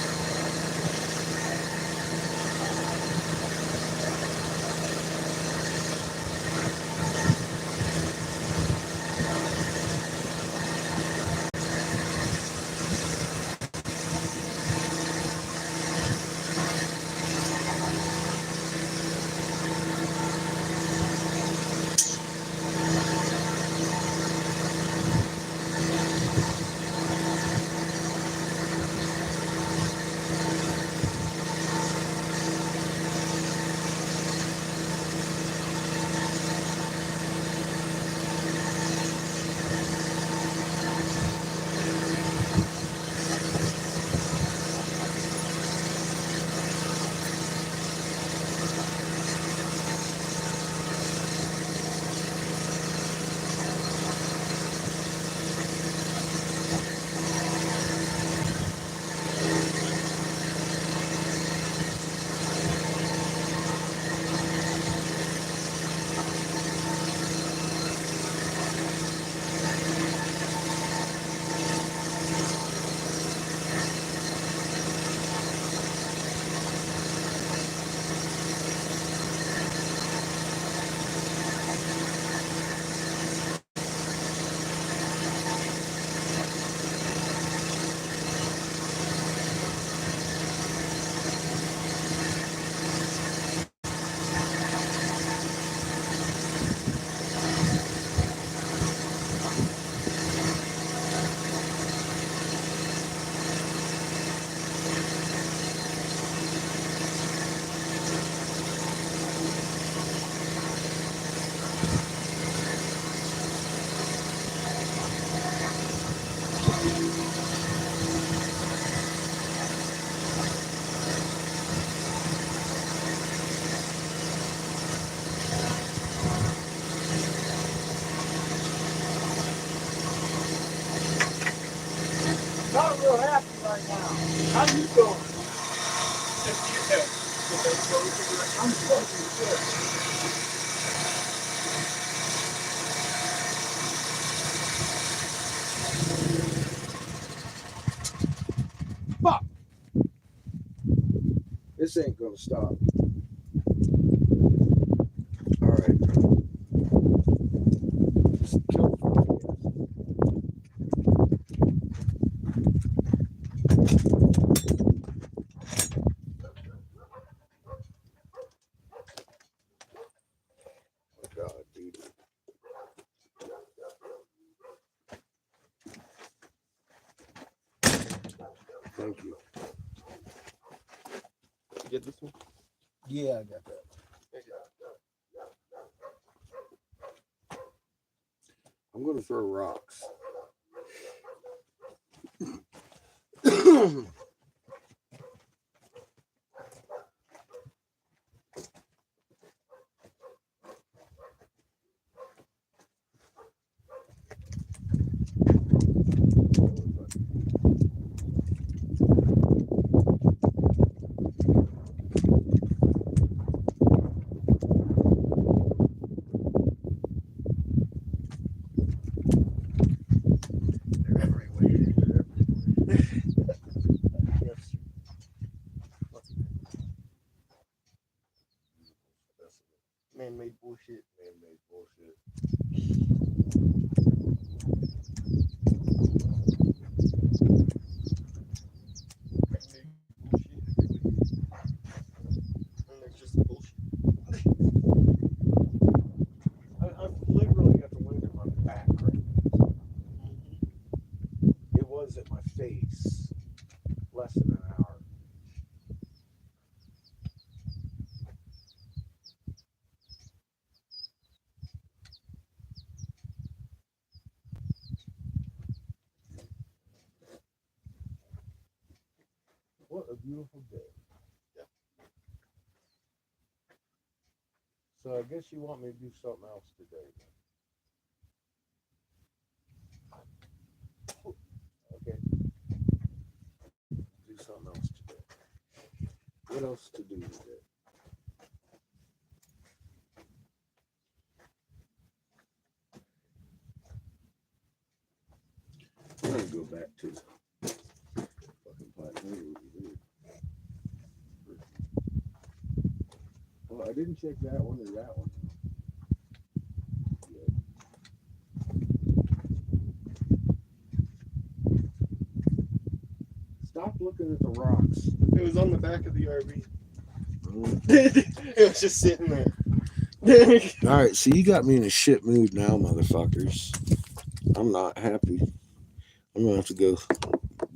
right now. How you doing? I'm fucking good. Fuck! This ain't gonna stop. All right. Just kill Oh God, dude. Thank you. You get this one? Yeah, I got that. I'm gonna throw rocks. They're everywhere. Yes. Man-made bullshit. Man-made bullshit. And there's just bullshit. I've literally got the wind in my back right now. It was at my face less than an hour. What a beautiful day. Yeah. So I guess you want me to do something else today then. Okay. Do something else today. What else to do today? I'm gonna go back to fucking plateau. Well, I didn't check that one or that one. Stop looking at the rocks. It was on the back of the RV. Mm. It was just sitting there. All right, so you got me in a shit mood now, motherfuckers. I'm not happy. I'm gonna have to go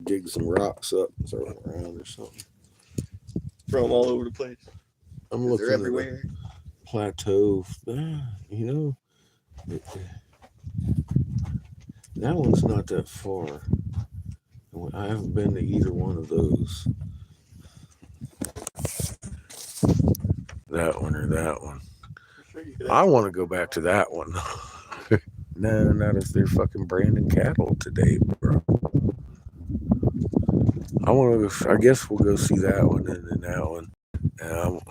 dig some rocks up and throw them around or something. Throw them all over the place. I'm 'Cause looking they're at the everywhere. plateau. You know, that one's not that far. I haven't been to either one of those. That one or that one. I'm sure you could I want to go back to that one. No, not if they're fucking branding cattle today, bro. I want to. I guess we'll go see that one and then that one. And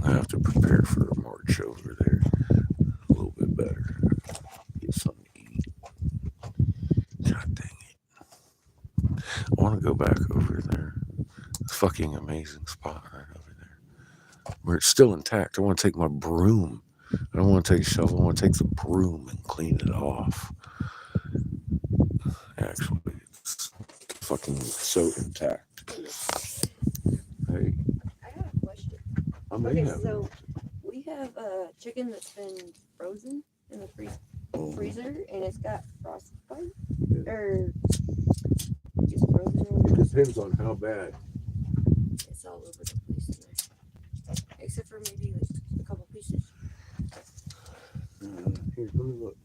I have to prepare for a march over there a little bit better. Get something to eat. God dang it! I want to go back over there. It's a fucking amazing spot right over there where it's still intact. I want to take my broom. I don't want to take a shovel. I want to take the broom and clean it off. Actually, it's fucking so intact. Hey, I got a question. I may Okay, have. so we have a chicken that's been frozen in the freezer, and it's got frostbite, or just frozen. It depends on how bad. It's all over the place in there, except for maybe like a couple pieces. Here, let me look.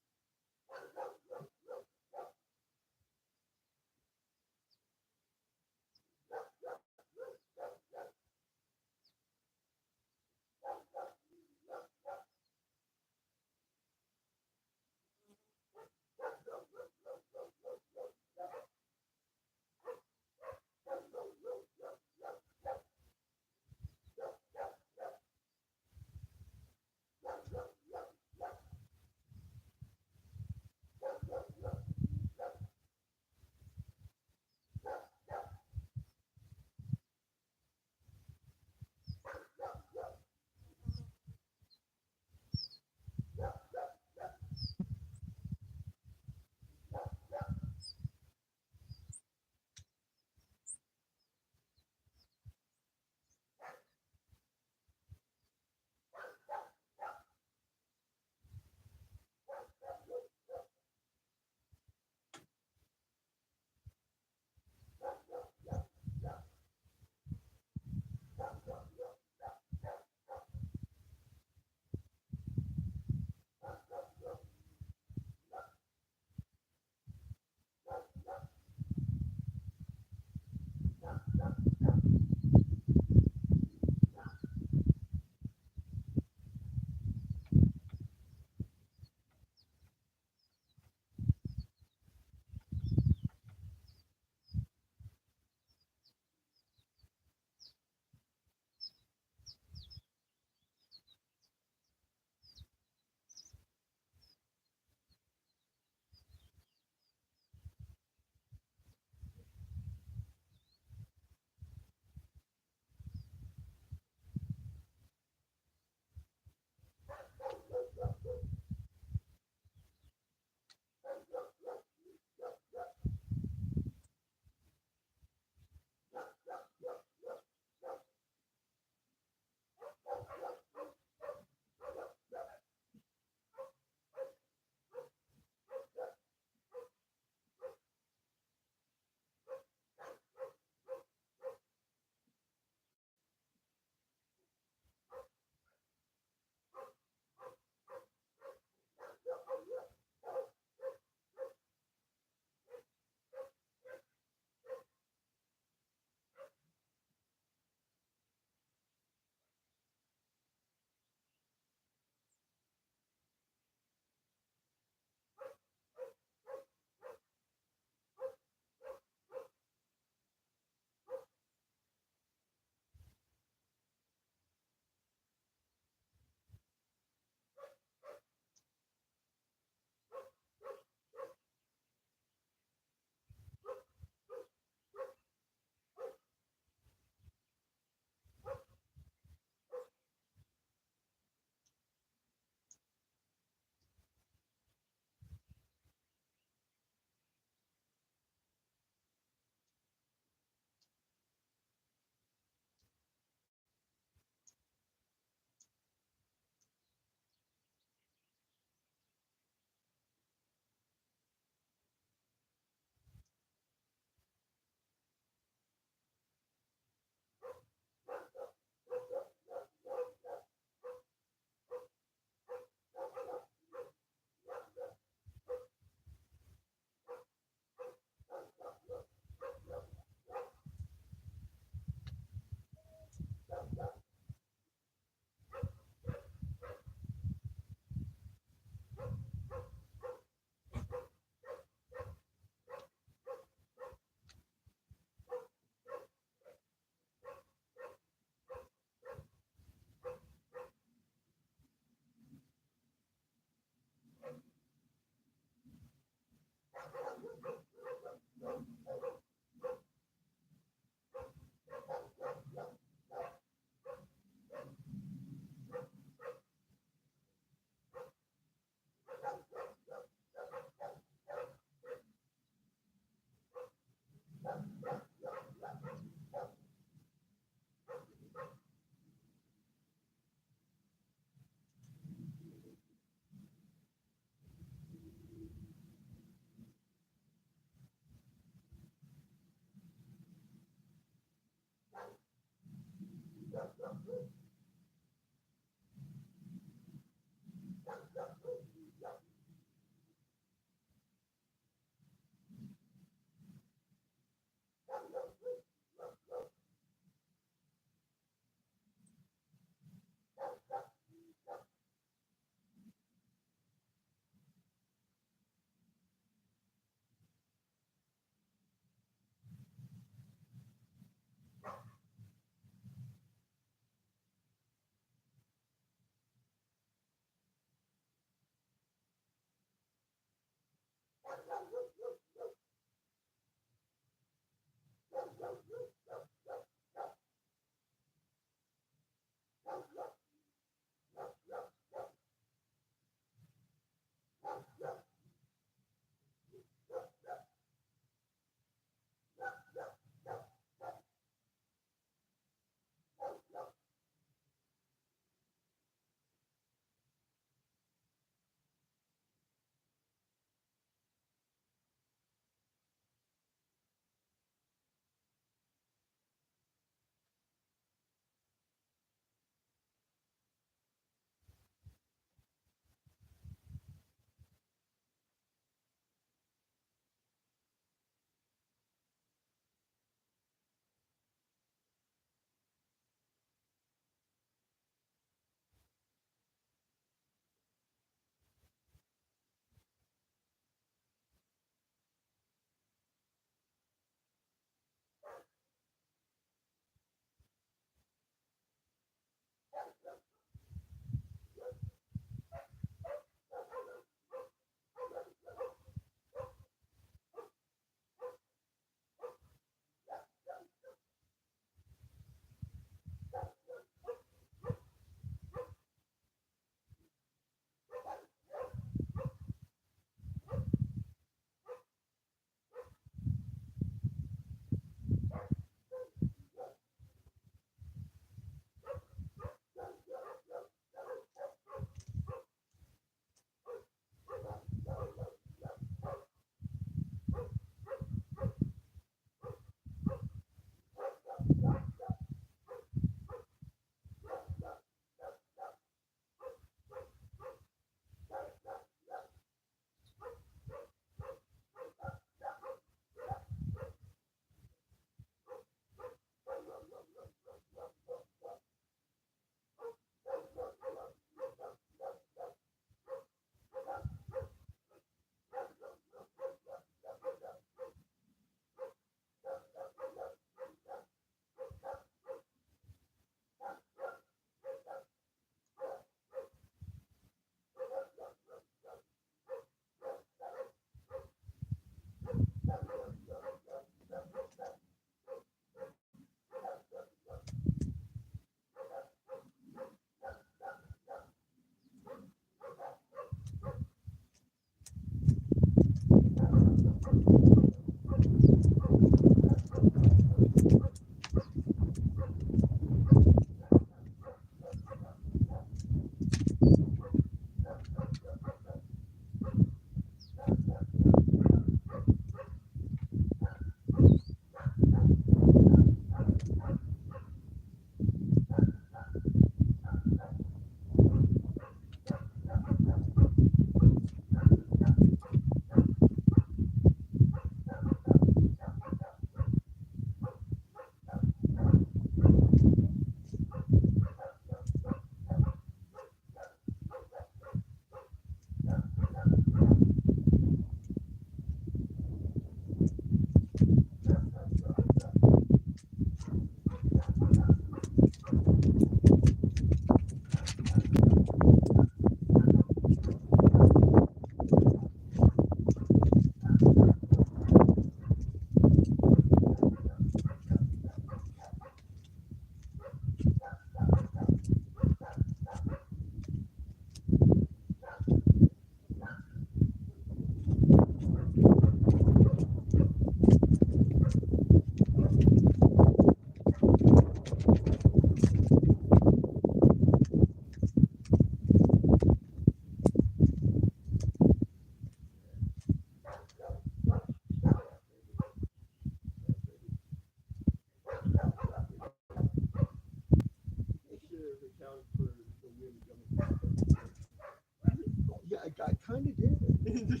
kind of did. Didn't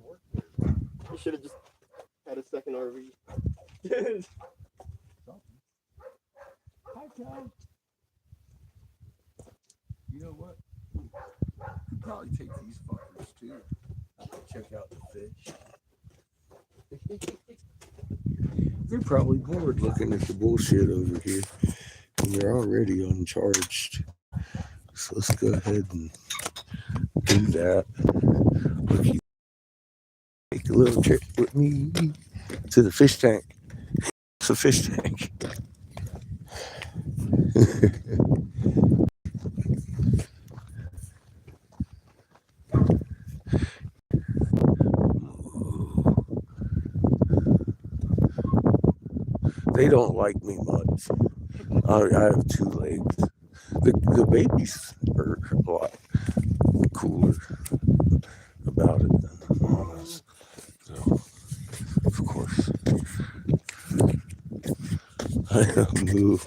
work very well. You should have just had a second RV. Hi, Tom. You know what? Could probably take these fuckers too. Check out the fish. They're probably bored looking at the bullshit over here. And they're already uncharged. So let's go ahead and do that. Look, you take a little trip with me to the fish tank. It's a fish tank. They don't like me much. I have 2 legs. The babies are a lot cooler about it than the mamas. So, of course, I don't move.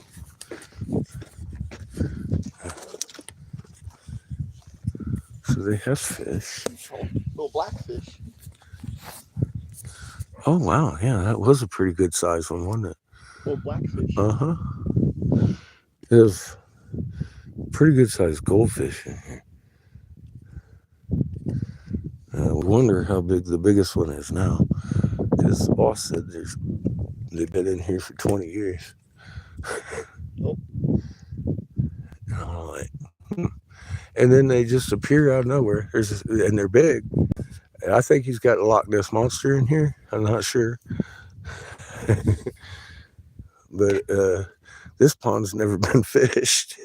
So they have fish. Little blackfish. Oh wow, yeah, that was a pretty good size one, wasn't it? Little blackfish. Uh-huh. There's pretty good sized goldfish in here. We wonder how big the biggest one is now. Because the boss said they've been in here for 20 years. Oh. And I'm like, And then they just appear out of nowhere. And they're big. And I think he's got a Loch Ness Monster in here. I'm not sure. But this pond's never been fished.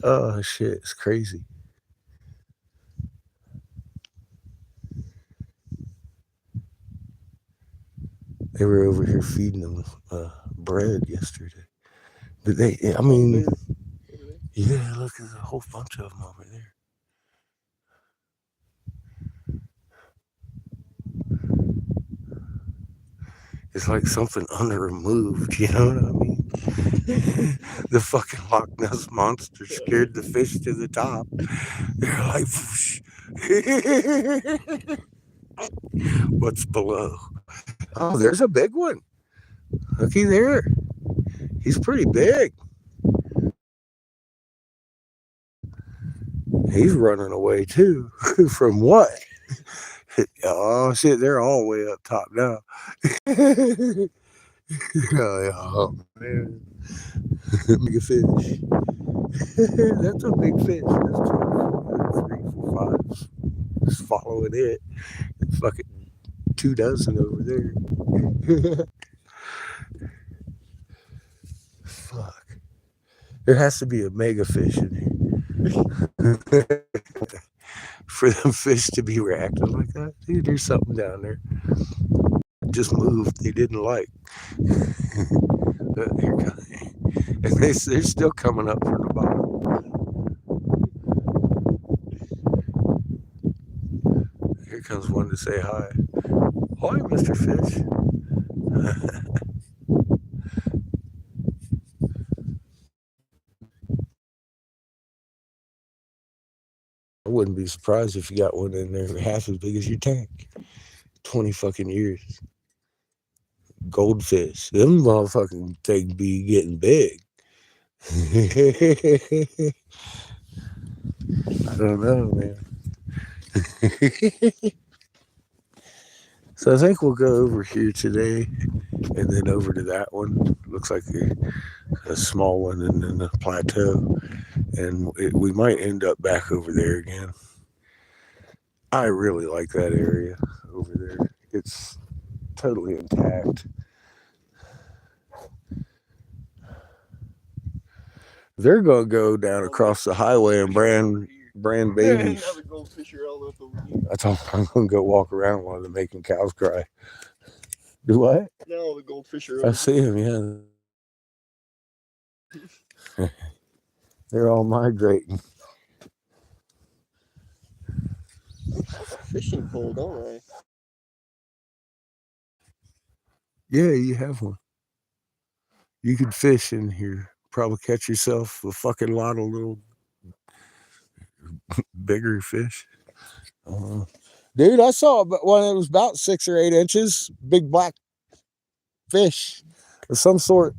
Oh, shit. It's crazy. They were over here feeding them bread yesterday. But I mean, yeah, look, there's a whole bunch of them over there. It's like something under-removed, you know what I mean? The fucking Loch Ness Monster scared the fish to the top. They're like, whoosh. What's below? Oh, there's a big one. Looky there. He's pretty big. He's running away too. From what? Oh shit, they're all way up top now. Oh man. Big fish. That's a big fish. That's 3, 4, 5. Just following it. Fucking 2 dozen over there. Fuck. There has to be a mega fish in here. For them fish to be reacting like that. Dude, there's something down there. Just moved. They didn't like. And they're still coming up from the bottom. Here comes one to say hi. Hi, Mr. Fish. I wouldn't be surprised if you got one in there half as big as your tank. 20 fucking years. Goldfish. Them motherfucking things be getting big. I don't know, man. So I think we'll go over here today and then over to that one. Looks like a small one and then a plateau. And we might end up back over there again. I really like that area over there. It's totally intact. They're going to go down across the highway and brand babies. Another goldfish all up over here. I told them I'm going to go walk around while they're making cows cry. Do what? No, the goldfish are I over see them, yeah. They're all migrating. fishing pole, don't I? Yeah, you have one. You could fish in here Probably catch yourself a fucking lot of little bigger fish. Dude, I saw one that was about 6 or 8 inches, big black fish of some sort.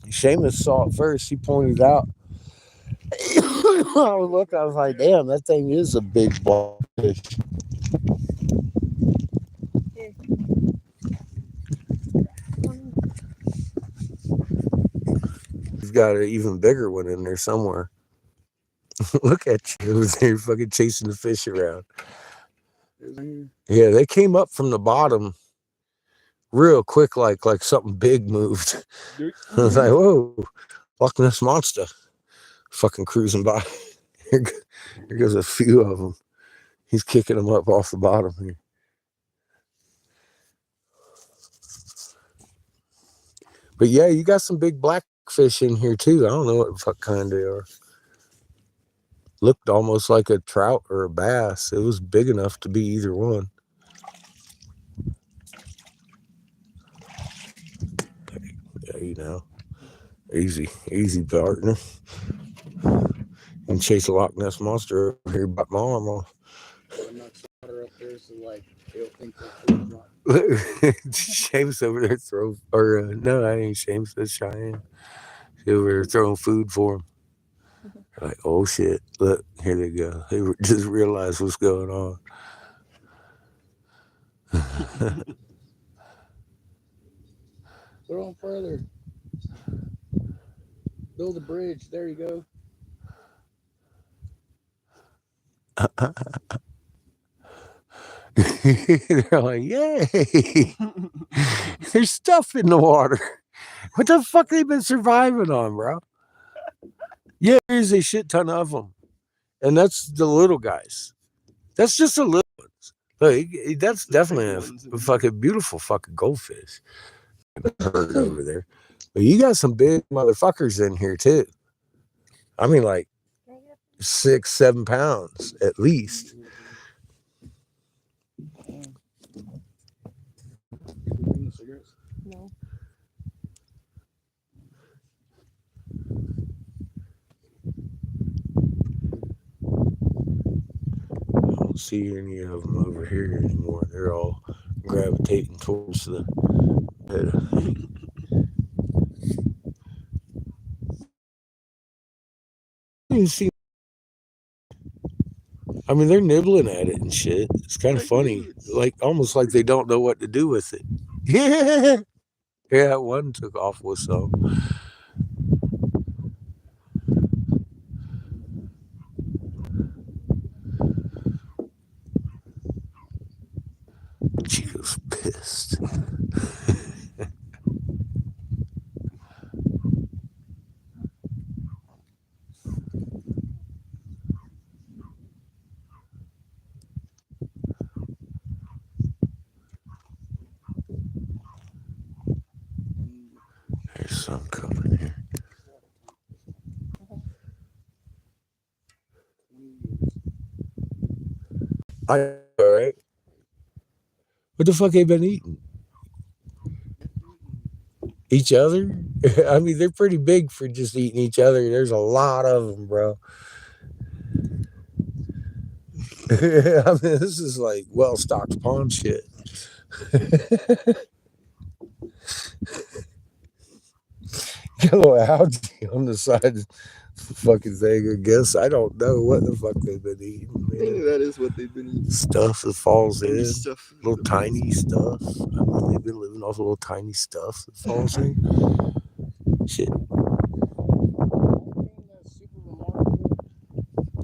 Seamus saw it first. He pointed out. I looked, I was like, damn, that thing is a big black fish. He's got an even bigger one in there somewhere. Look at you over there fucking chasing the fish around. Yeah, they came up from the bottom real quick, like something big moved. I was like, whoa, Loch Ness Monster. Fucking cruising by. Here goes a few of them. He's kicking them up off the bottom here. But yeah, you got some big blackfish in here too. I don't know what the fuck kind they are. Looked almost like a trout or a bass. It was big enough to be either one. Yeah, you know. Easy partner. And chase a Loch Ness Monster over here by my arm off. Up there, so like they'll think Seamus over there no, I ain't Seamus, that's Cheyenne. She over there throwing food for him. Like, oh shit, look, here they go. They just realized what's going on. Throw them further. Build a bridge. There you go. They're like, yay! There's stuff in the water. What the fuck they been surviving on, bro? Yeah, there's a shit ton of them, and that's the little guys. That's just the little ones. Like, that's definitely a fucking beautiful fucking goldfish. Herd over there, but you got some big motherfuckers in here too. I mean, like 6-7 pounds at least. No. I don't see any of them over here anymore. They're all gravitating towards the head. You see, I mean, they're nibbling at it and shit. It's kind of funny, like almost like they don't know what to do with it. Yeah, one took off with some. Chico's pissed. There's some coming here. All right. What the fuck they been eating? Each other? I mean, they're pretty big for just eating each other. There's a lot of them, bro. I mean, this is like well-stocked pond shit. Got a little algae on the side of the fucking thing, I guess. I don't know what the fuck they've been eating, Maybe man. that is what they've been eating. Stuff that falls in. Stuff. Little tiny stuff. I mean, they've been living off of little tiny stuff that falls in. Shit. The thing that's super remarkable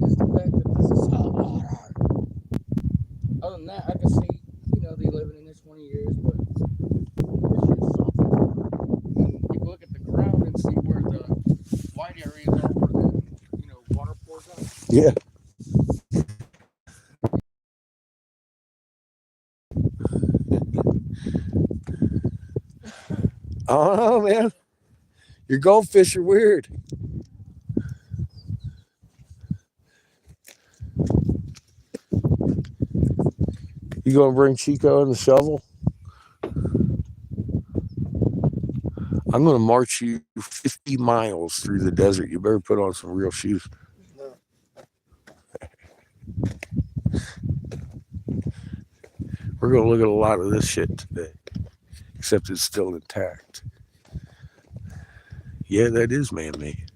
is the fact that this is hot water. Other than that, I can see, they living in this 20 years, but it's just something. And you look at the ground and see where the white areas are where the, water pours out. Yeah. I don't know, man. Your goldfish are weird. You gonna bring Chico and the shovel? I'm going to march you 50 miles through the desert. You better put on some real shoes. No. We're going to look at a lot of this shit today, except it's still intact. Yeah, that is man-made.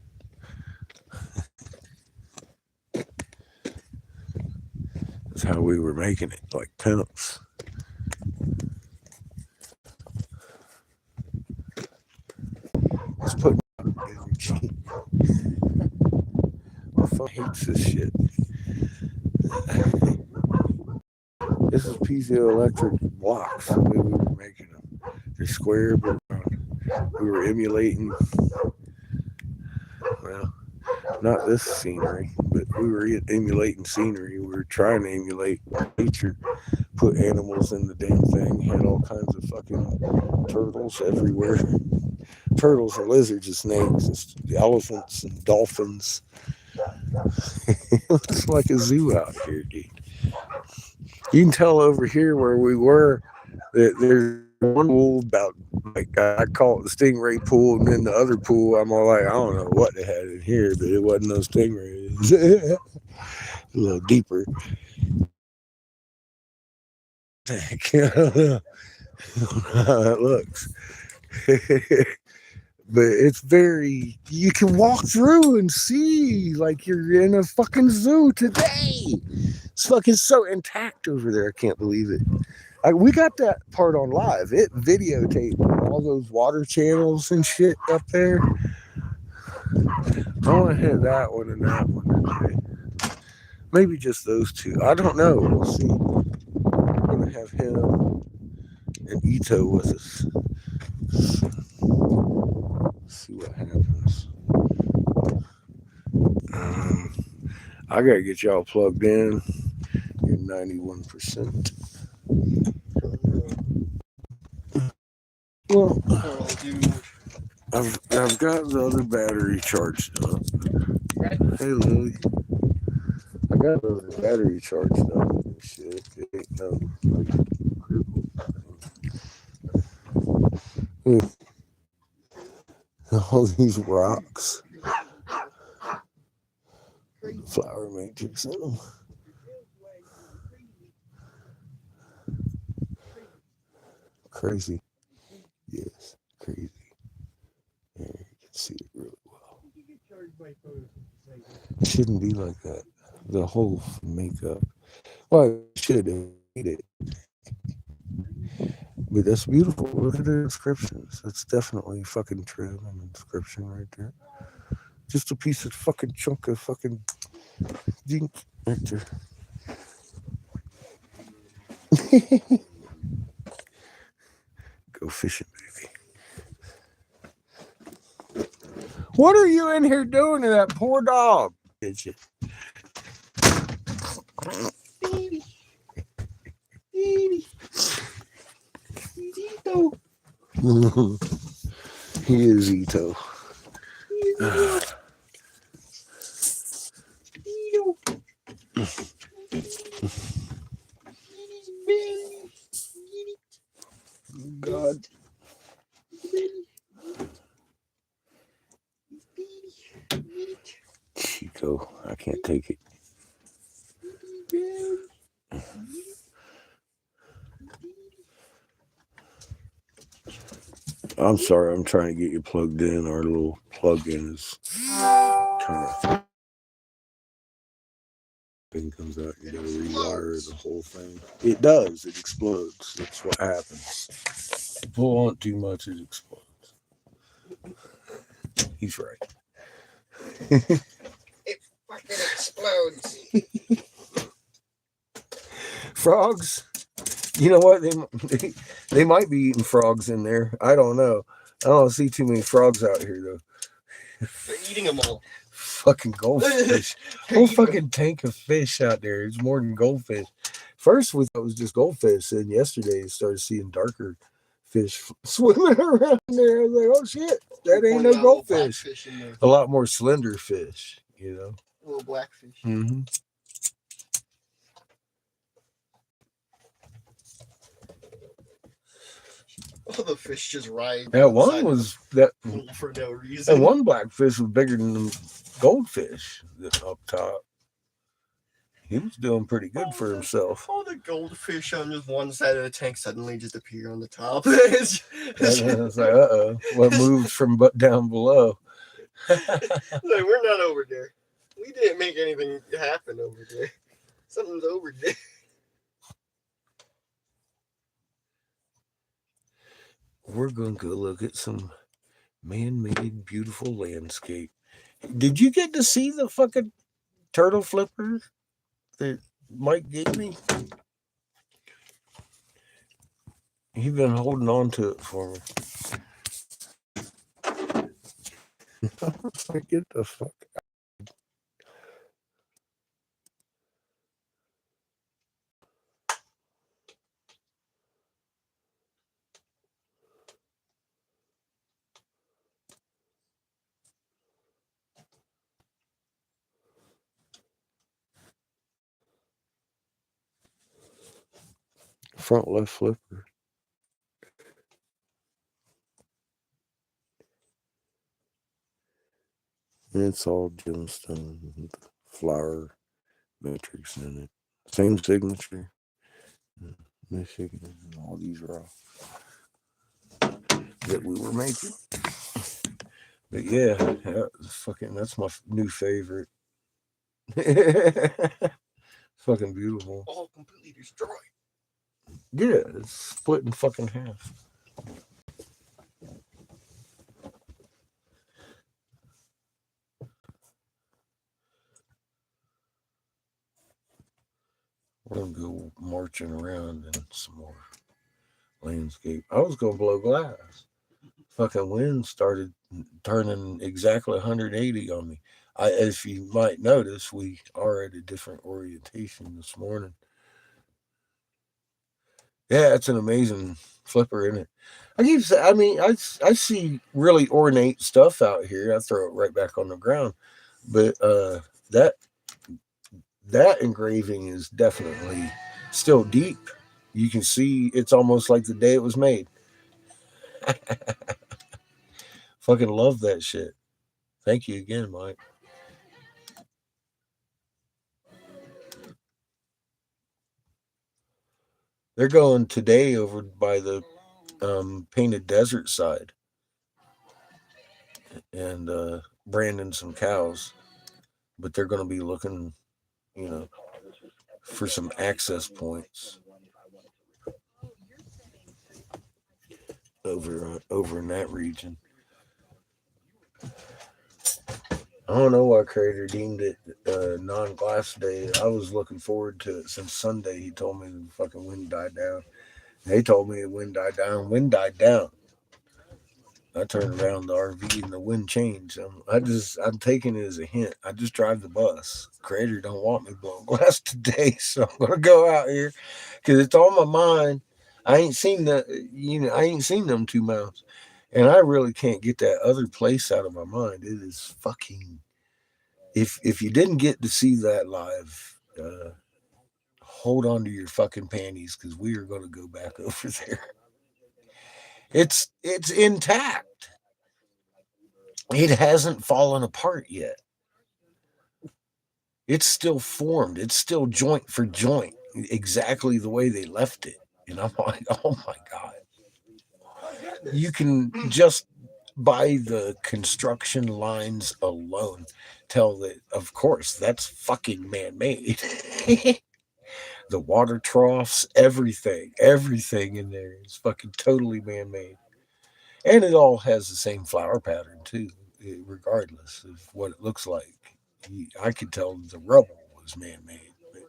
That's how we were making it, like pimps. Let's put energy. My phone hates this shit. This is piezoelectric blocks, the way we were making them. They're square, but we were emulating, well, not this scenery, but we were emulating scenery. We were trying to emulate nature, put animals in the damn thing, had all kinds of fucking turtles everywhere. Turtles and lizards and snakes and elephants and dolphins. It's like a zoo out here, dude. You can tell over here where we were that there's one pool about, like, I call it the stingray pool, and then the other pool, I'm all like, I don't know what they had in here, but it wasn't no stingrays. A little deeper. I don't know how that looks. But it's very, you can walk through and see like you're in a fucking zoo today. It's fucking so intact over there. I can't believe it. We got that part on live. It videotaped all those water channels and shit up there. I want to hit that one and that one today. Maybe just those two. I don't know. We'll see. We're going to have him and Ito with us. See what happens. I gotta get y'all plugged in. You're 91%. Well, I've got the other battery charged up. Hey Lily, I got the other battery charged up. Shit, it ain't no like critical thing. All these rocks, flower matrix in them. Crazy. Yes, crazy. Yeah, you can see it really well. It shouldn't be like that. The whole makeup. Well, I should have made it. But that's beautiful. Look at the inscriptions. That's definitely fucking true. An inscription right there. Just a piece of fucking chunk of fucking ink right there. Go fishing, baby. What are you in here doing to that poor dog? Did you? Baby. Baby. He's Ito. He is Ito. God. Chico, I can't take it. I'm sorry, I'm trying to get you plugged in. Our little plug-in is kind of thing comes out. You gotta rewire the whole thing. It does. It explodes. That's what happens. You pull on it too much, it explodes. He's right. It fucking explodes. Frogs. You know what? They might be eating frogs in there. I don't know. I don't see too many frogs out here though. They're eating them all. Fucking goldfish. Whole fucking tank of fish out there. It's more than goldfish. First we thought it was just goldfish, and yesterday I started seeing darker fish swimming around there. I was like, oh shit, that ain't no goldfish. A lot more slender fish, you know. Little blackfish. Mm-hmm. All the fish just ride. That one was that. For no That reason. one blackfish was bigger than the goldfish that up top. He was doing pretty good for himself. All the goldfish on just one side of the tank suddenly just appear on the top. It's like, what moves from down below? Like, we're not over there. We didn't make anything happen over there. Something's over there. We're going to go look at some man-made beautiful landscape. Did you get to see the fucking turtle flipper that Mike gave me? He's been holding on to it for me. Get the fuck out. Front left flipper. And it's all gemstone with flower metrics in it. Same signature. Michigan and all these raw that we were making. But yeah, that's my new favorite. It's fucking beautiful. All completely destroyed. Yeah, it's split in fucking half. We're gonna go marching around in some more landscape. I was gonna blow glass. Fucking wind started turning exactly 180 on me. If you might notice, we are at a different orientation this morning. Yeah, it's an amazing flipper, isn't it? I see really ornate stuff out here. I throw it right back on the ground, but that engraving is definitely still deep. You can see it's almost like the day it was made. Fucking love that shit. Thank you again, Mike. They're going today over by the Painted Desert side and branding some cows, but they're going to be looking, for some access points over in that region. I don't know why Crater deemed it non-glass day. I was looking forward to it since Sunday. He told me the fucking wind died down. They told me the wind died down. Wind died down. I turned around the RV and the wind changed. I'm taking it as a hint. I just drive the bus. Crater don't want me blowing glass today, so I'm gonna go out here because it's on my mind. I ain't seen them 2 miles. And I really can't get that other place out of my mind. It is fucking. If you didn't get to see that live, hold on to your fucking panties because we are going to go back over there. It's intact. It hasn't fallen apart yet. It's still formed. It's still joint for joint, exactly the way they left it. And I'm like, oh my God. You can just by the construction lines alone tell that, of course, that's fucking man-made. The water troughs, everything in there is fucking totally man-made. And it all has the same flower pattern too, regardless of what it looks like. I could tell the rubble was man-made, but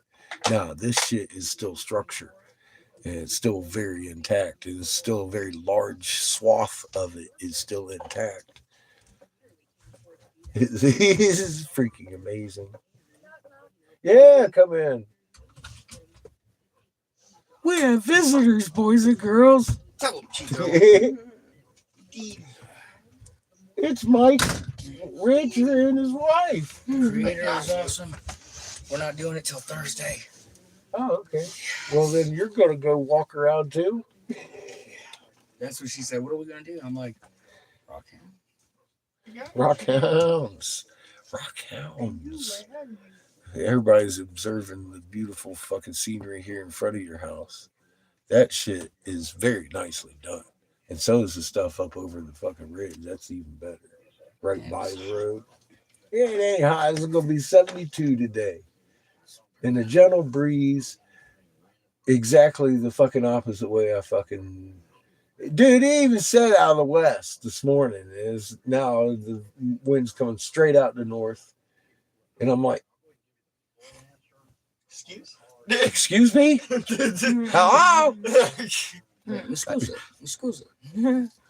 no, this shit is still structure. And it's still very intact. It's still a very large swath of it is still intact. This is freaking amazing. Yeah, come in. We have visitors, boys and girls. Tell them, Chico. It's Mike Richard and his wife. Creator is awesome. We're not doing it till Thursday. Oh, okay. Well, then you're going to go walk around too? That's what she said. What are we gonna do? I'm like, Rockhound. Rock hounds. Rock hounds. Everybody's observing the beautiful fucking scenery here in front of your house. That shit is very nicely done. And so is the stuff up over the fucking ridge. That's even better. Right by the road. Yeah, it ain't hot. It's going to be 72 today. And a gentle breeze, exactly the fucking opposite way I fucking. Dude, it even said out of the west this morning. Is now the wind's coming straight out the north. And I'm like, excuse me? Hello? Excuse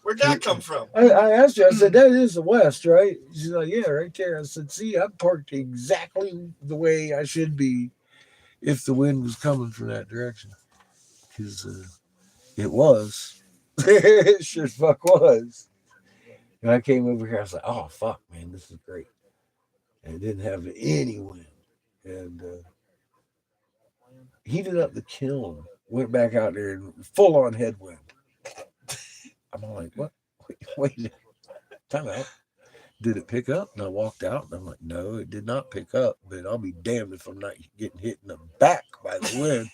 Where'd that come from? I asked her, I said, that is the west, right? She's like, yeah, right there. I said, see, I'm parked exactly the way I should be if the wind was coming from that direction. Because it was. It sure as fuck was. And I came over here, I was like, oh, fuck, man, this is great. And it didn't have any wind. And heated up the kiln, went back out there and full on headwind. I'm all like, what? Wait, time out. Did it pick up? And I walked out and I'm like, no, it did not pick up, but I'll be damned if I'm not getting hit in the back by the wind.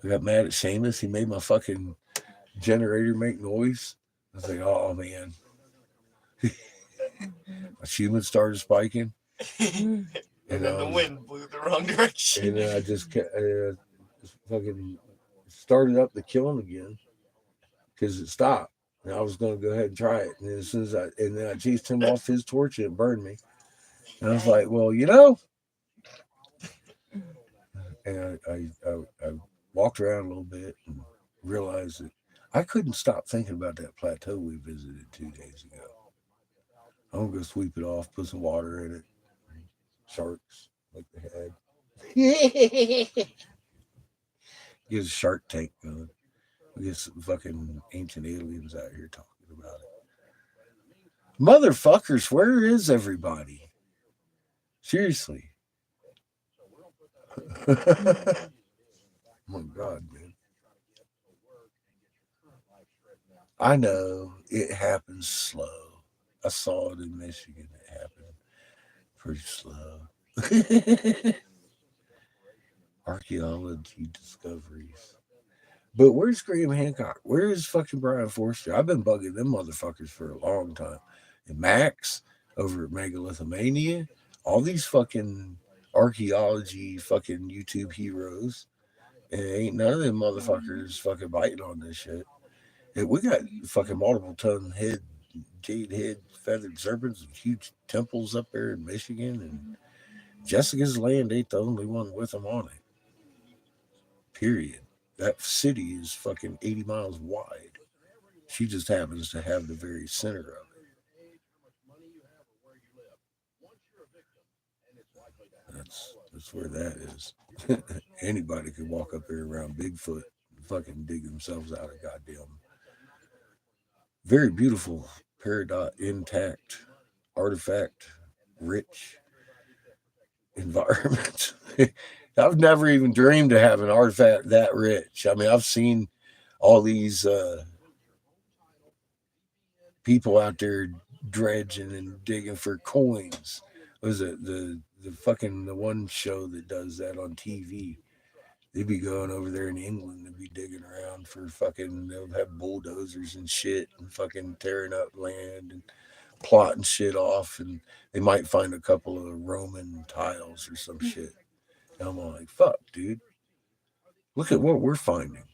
I got mad at Seamus. He made my fucking generator make noise. I was like, oh man. My human started spiking. And then the wind blew the wrong direction. And then I just fucking started up the kiln again because it stopped. And I was going to go ahead and try it. And as soon as then I chased him off his torch and it burned me. And I was like, well, you know. And I walked around a little bit and realized that I couldn't stop thinking about that plateau we visited 2 days ago. I'm going to go sweep it off, put some water in it. Sharks, like the head. Get a shark tank going. We get some fucking ancient aliens out here talking about it. Motherfuckers, where is everybody? Seriously. Oh my God, man. I know it happens slow. I saw it in Michigan. It happened pretty slow. Archaeology discoveries. But where's Graham Hancock? Where's fucking Brian Forster? I've been bugging them motherfuckers for a long time. And Max over at Megalithomania, all these fucking archaeology fucking YouTube heroes. And ain't none of them motherfuckers fucking biting on this shit. And we got fucking multiple ton head, jade head, feathered serpents and huge temples up there in Michigan. And Jessica's Land ain't the only one with them on it. Period. That city is fucking 80 miles wide. She just happens to have the very center of it. That's where that is. Anybody could walk up there around Bigfoot and fucking dig themselves out of goddamn. Very beautiful, peridot, intact, artifact, rich environment. I've never even dreamed of having an artifact that rich. I mean, I've seen all these people out there dredging and digging for coins. Was it the one show that does that on TV? They'd be going over there in England and be digging around for fucking. They'll have bulldozers and shit and fucking tearing up land and plotting shit off, and they might find a couple of Roman tiles or some shit. And I'm like, fuck, dude. Look at what we're finding.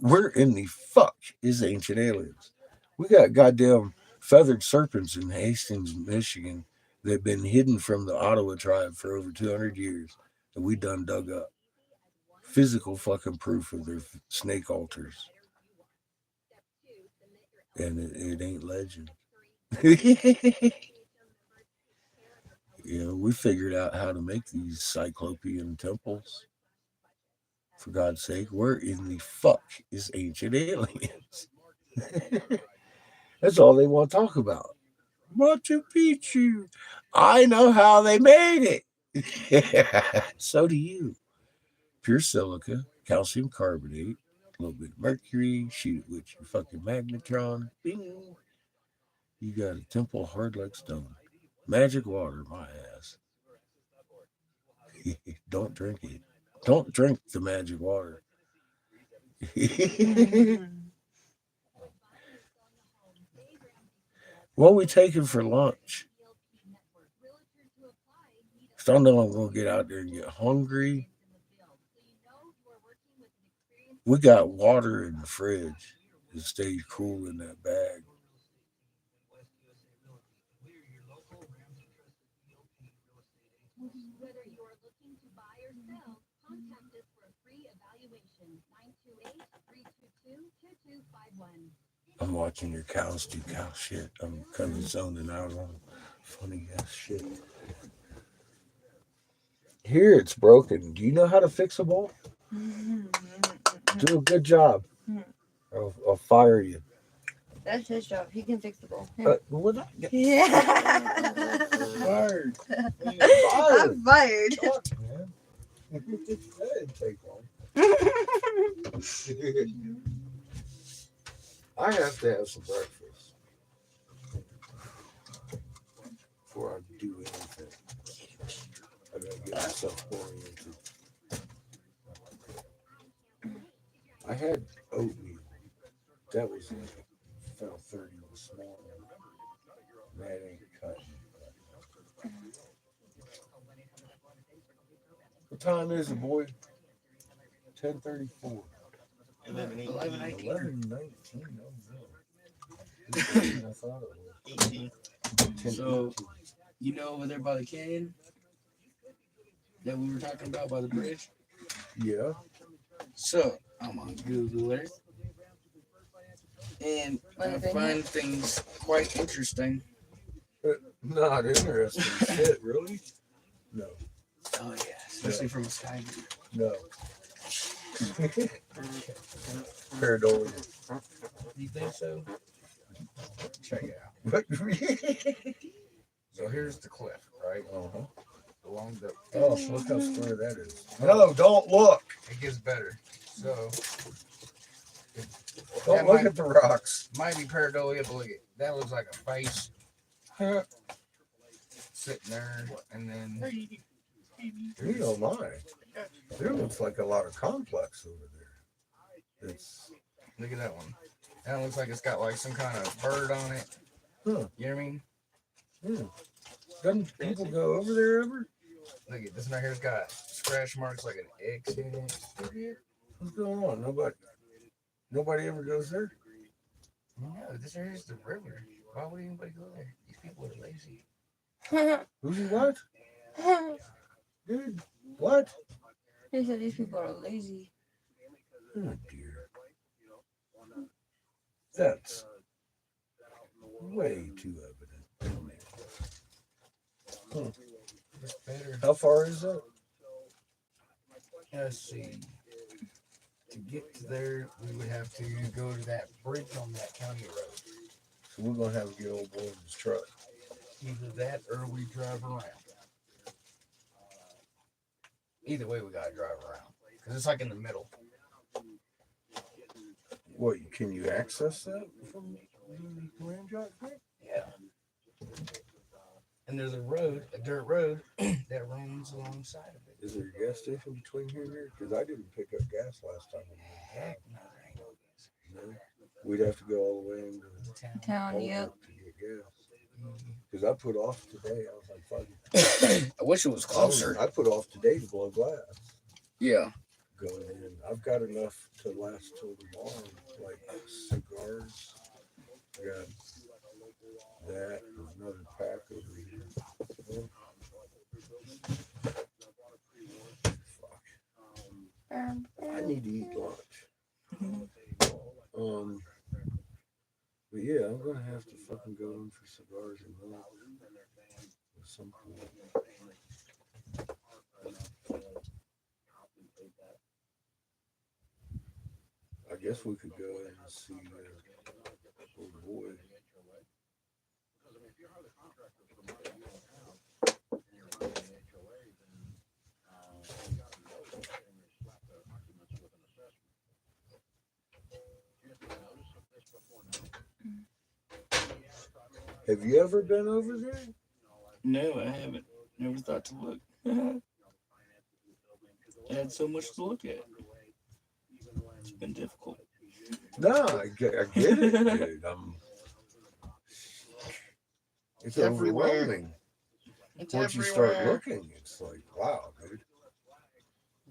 Where in the fuck is ancient aliens? We got goddamn feathered serpents in Hastings, Michigan that have been hidden from the Ottawa tribe for over 200 years that we done dug up. Physical fucking proof of their snake altars. And it ain't legend. You know, we figured out how to make these cyclopean temples. For God's sake, where in the fuck is ancient aliens? That's all they want to talk about. Machu Picchu. I know how they made it. So do you. pure silica, calcium carbonate, a little bit of mercury, shoot it with your fucking magnetron. Bing. You got a temple hard like stone. Magic water, my ass. Don't drink it. Don't drink the magic water. What we taking for lunch? So I know I'm gonna get out there and get hungry. We got water in the fridge. It stays cool in that bag. Whether you're looking to buy or sell, contact us for a free evaluation. 928-322-2251. I'm watching your cows do cow shit. I'm kind of zoning out on funny ass shit. Here it's broken. Do you know how to fix a bowl? Do a good job. I'll fire you. That's his job. He can fix the bowl. What I get Yeah. fired? I'm fired. Fuck, man. That didn't take long. I have to have some breakfast before I do anything. I gotta get myself oriented. I had oatmeal. That was like 12:30 this morning. That ain't cutting. What time is it, boy? 10:34. 11:19. 11:19. I thought it was 18. 10. So, you know over there by the canyon that we were talking about by the bridge? Yeah. So, I'm on Google Earth. And I find things quite interesting. Not interesting shit, really? No. Oh, yeah. Especially from a sky view. No. Pareidolia. Do you think so? Check it out. What? So here's the cliff, right? Uh-huh. Along the. Oh, look how square that is. No, don't look. It gets better. So. Don't that look might, at the rocks. might be pareidolia, but look at that looks like a face sitting there, and then You know mine. There looks like a lot of complex over there. It's look at that one. That looks like it's got like some kind of bird on it. Huh. You know what I mean? Doesn't people go over there ever? Look at this one right here's got scratch marks like an X in it. What's going on? Nobody ever goes there? No, this right here's the river. Why would anybody go there? These people are lazy. Who's what? Dude, what? He said these people are lazy. Oh dear. That's way too evident. Huh. It's better. How far is that? Let's see. To get to there, we would have to go to that bridge on that county road. So we're gonna have to get old boy in his truck. Either that or we drive around. Either way, we gotta drive around because it's like in the middle. What? Can you access that from the ramjet thing? Yeah. And there's a road, a dirt road, that runs alongside of it. Is there a gas station between here and here? Because I didn't pick up gas last time. Heck no, there ain't no gas. No. We'd have to go all the way into The town. Town, yep. Holbrook to get gas. Because I put off today. I was like, fuck it. I wish it was closer. I put off today to blow glass. Yeah. Going in. I've got enough to last till tomorrow. Like cigars. I got that. There's another pack over here. Fuck. I need to eat lunch. But yeah, I'm gonna have to fucking go in for cigars and milk at some point. I guess we could go in and see old boy. Have you ever been over there? No, I haven't. Never thought to look. I had so much to look at. It's been difficult. No, I get it, dude. It's Everywhere. overwhelming. It's Once you everywhere. start looking, it's like, wow, dude.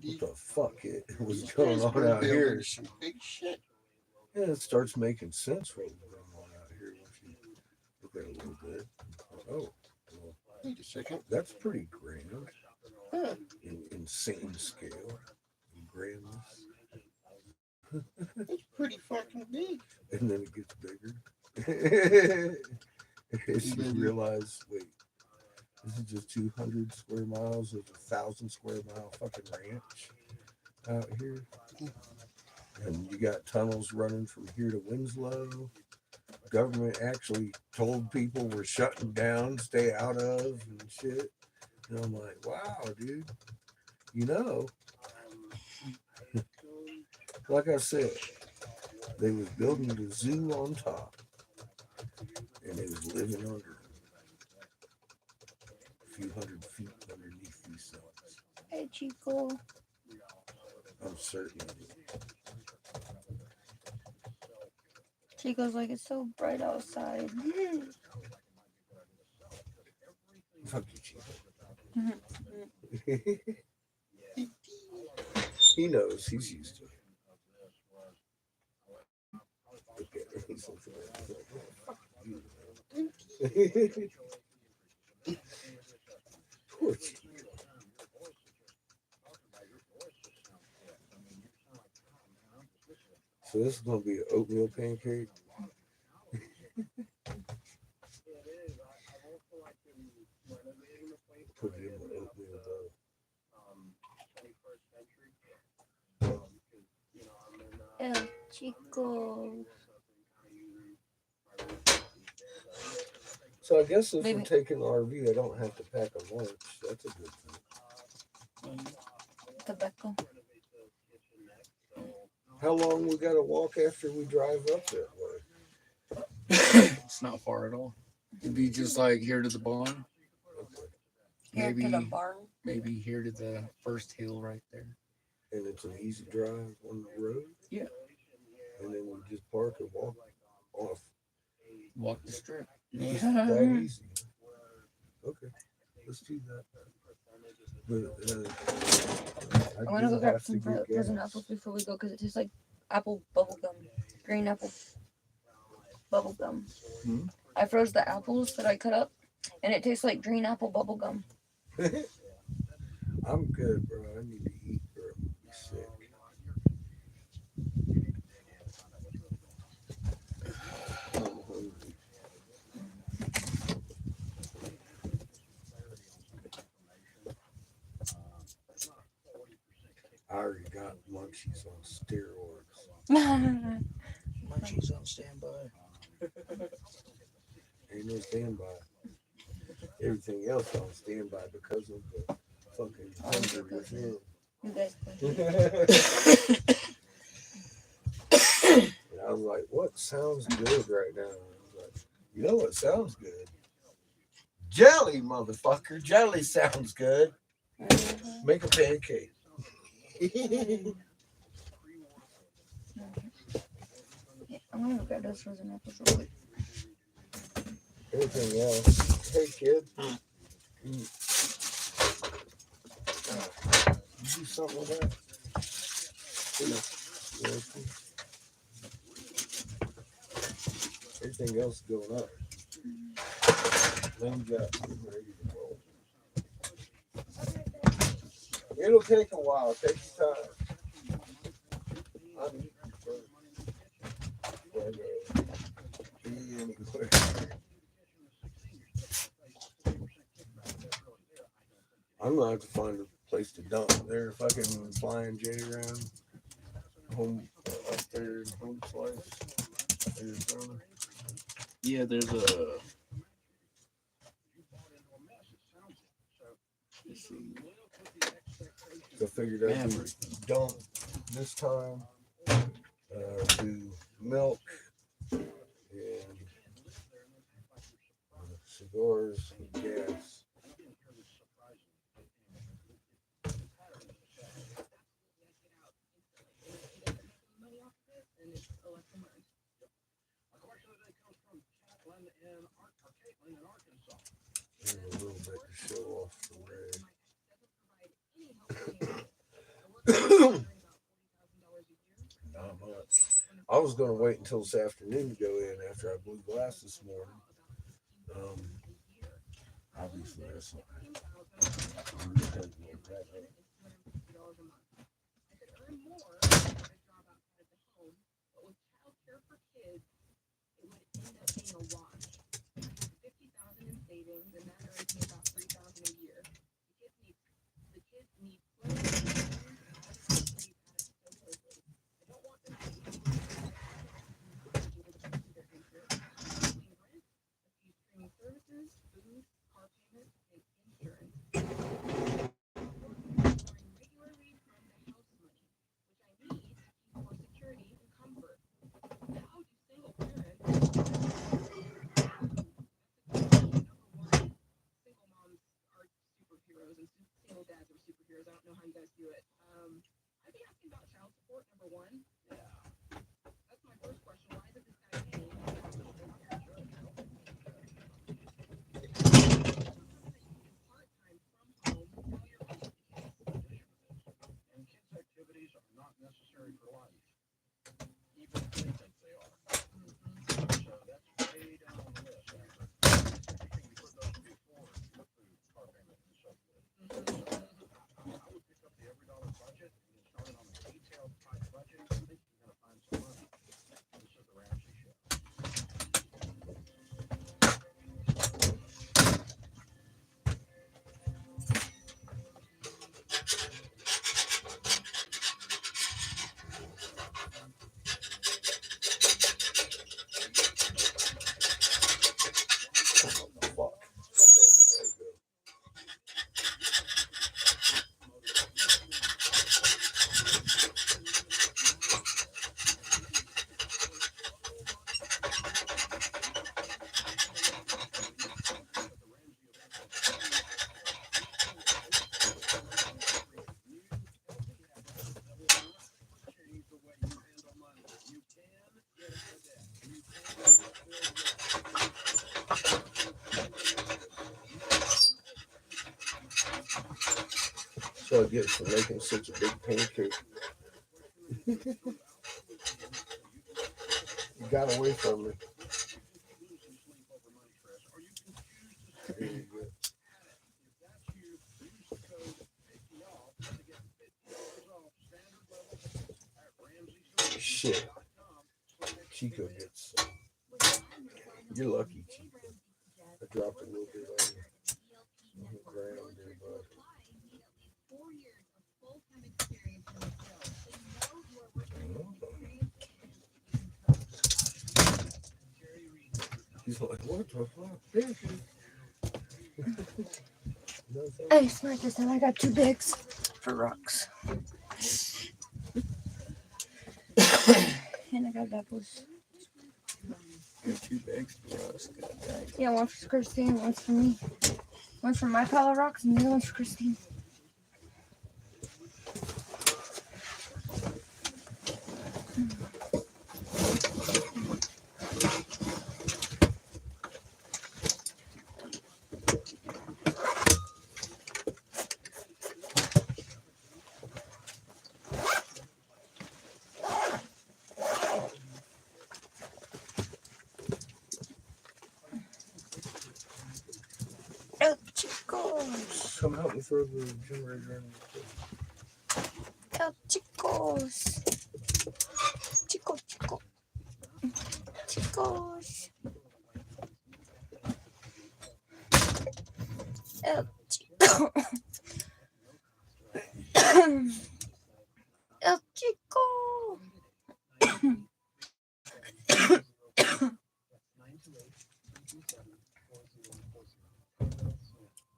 What the fuck was These going on skyscraper out here? buildings, some big shit. Yeah, it starts making sense what was going on out here once you look at it a little bit. Oh, well, Wait a second. that's pretty grand. Huh. Insane scale and grandness. It's pretty fucking big. And then it gets bigger. As you Bigger. realize, wait, this is just 200 square miles of 1,000 square mile fucking ranch out here. And you got tunnels running from here to Winslow. Government actually told people we're shutting down, stay out of and shit. And I'm like, wow, dude. You know, like I said, they was building the zoo on top, and they was living under a few hundred feet underneath these cells. Hey, Chico. I'm certain of it. Chico's like, it's so bright outside. Fuck you, Chico. Mhm. He knows. He's used to it. Okay. He's like, fuck you, man. Poor Chico. So this is gonna be an oatmeal pancake. Put it in the oatmeal bowl. El Chico. So I guess if Maybe. we're taking the RV, I don't have to pack a lunch. That's a good thing. Tobacco. How long we gotta walk after we drive up that way? It's not far at all. It'd be just like here to the barn. Okay. Here Maybe to the barn. maybe here to the first hill right there. And it's an easy drive on the road? Yeah. And then we just park and walk off. Walk the strip. Just that easy. Okay. Let's do that. But, I want to go grab some frozen apples before we go because it tastes like apple bubble gum. Green apple bubble gum. Hmm? I froze the apples that I cut up and it tastes like green apple bubble gum. I'm good, bro. I need to eat, bro. I'm gonna be sick. I'm hungry. I already got munchies on steroids. Munchies on standby. Ain't no standby. Everything else on standby because of the fucking hunger within. You guys play. And I was like, what sounds good right now? And I was like, you know what sounds good? Jelly, motherfucker. Jelly sounds good. Make a pancake. Yeah, I'm gonna go grab those frozen apples real quick. Everything else. Hey, kid. You do something with that? Yeah. Everything else is going up. Lane got ready to roll. It'll take a while. Take your time. I'm eating first. Anyway. I'm gonna have to find a place to dump. They're fucking flying J around home up there in Home Slice, Arizona. Yeah, there's a. Let's see. So I figured I'd do dump this time, do milk and cigars, and gas. There's a little bit to show off the red. Not much. I was going to wait until this afternoon to go in after I blew glass this morning. Obviously, that's not. So I get for making such a big pancake. You got away from me. There you go. Shit. Chico gets. You're lucky, Chico. I dropped a little bit on you. Ground there, bud. He's like, what the fuck? I smart this time. I got 2 bags for rocks. And I got apples. Got 2 bags for us. Yeah, one for Christine, one's for me. One's for my pile of rocks, and the other one's for Christine. El Chicos! Come help me throw the generator in. El Chicos! Chico, Chico. Chicos! El Chico! El Chico!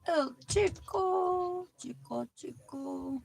El Chico! Chico, Chico.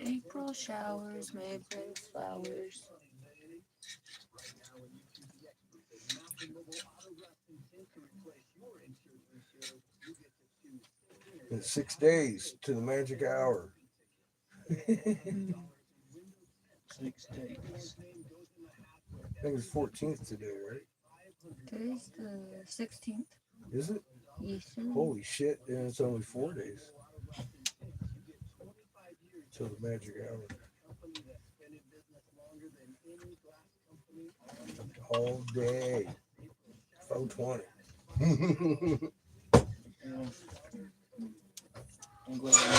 April showers may bring flowers. It's 6 days to the magic hour. 6 days. I think it's 14th today, right? Today's the 16th. Is it? Yes, sir. Holy shit, and it's only 4 days till the magic hour. All day. 420. Yeah. I'm glad I know.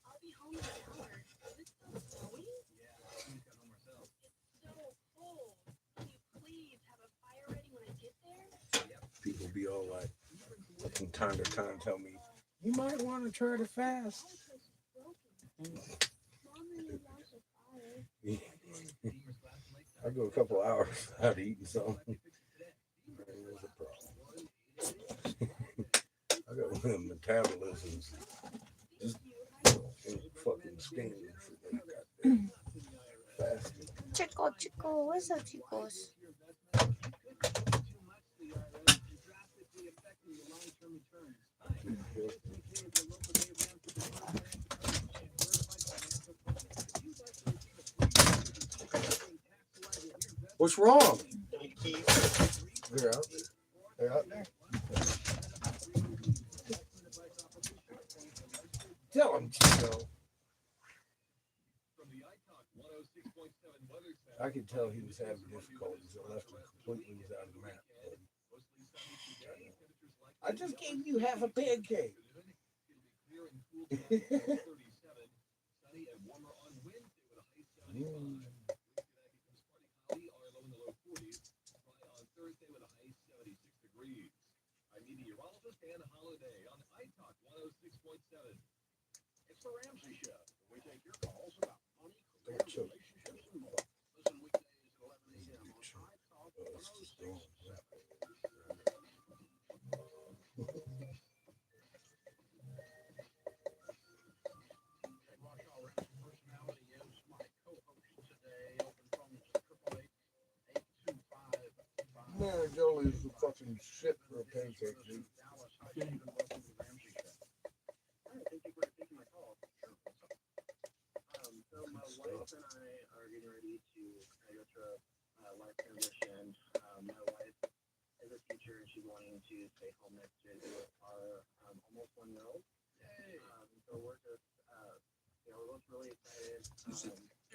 I'll be home in an hour. Is it still snowing? It's so cold. Can you please have a fire ready when I get there? People be all like, from time to time, tell me, you might want to try to fast. Mom really wants a fire. I go a couple hours without eating something. There's a problem. I got one of them metabolisms. Just fucking stinging for they got there. Fasting. Chico, what's up, chicos? What's wrong? Any keys? They're out there. They're out there. Tell him, Chico. I could tell he was having difficulties. I left him completely without a map. I just gave you half a pancake. Man, Jolie is the fucking shit for a pancake, dude. So my wife and I are getting ready to go through a life transition. My wife is a teacher and she's wanting to stay home next year with our almost 1-year-old. So we're just, we're both really excited.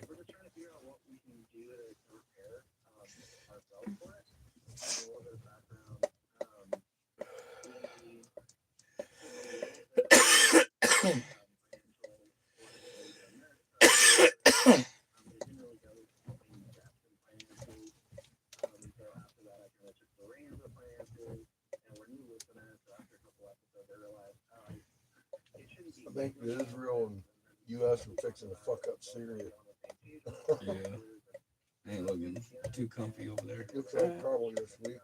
We're just trying to figure out what we can do to prepare ourselves for it. A little bit of background. I think Israel and U.S. are fixing to fuck up Syria. Yeah. Ain't looking too comfy over there. Looks like probably this week.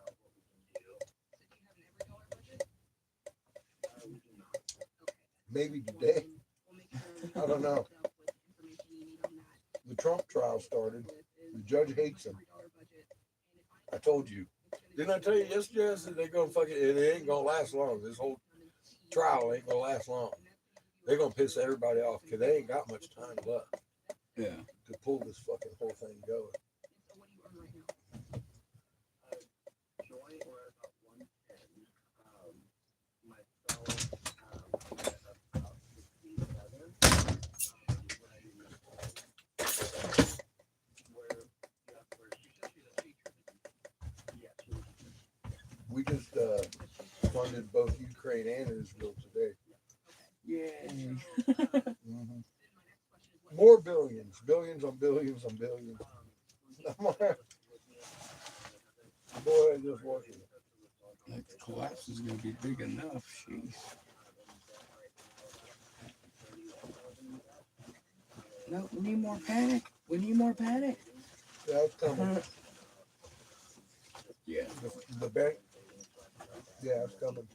Maybe today. I don't know. The Trump trial started. The judge hates him. I told you. Didn't I tell you yesterday? I said they're gonna fuck it. It ain't gonna last long. This whole trial ain't gonna last long. They're gonna piss everybody off because they ain't got much time left. Yeah. bombarded both Ukraine and Israel today. Yay. Mhm. More billions, billions on billions on billions. Boy, I just watching it. Like the collapse is gonna be big enough. Jeez. No, we need more panic. We need more panic. Yeah, it's coming. Yeah. The bank. Yeah, it's coming.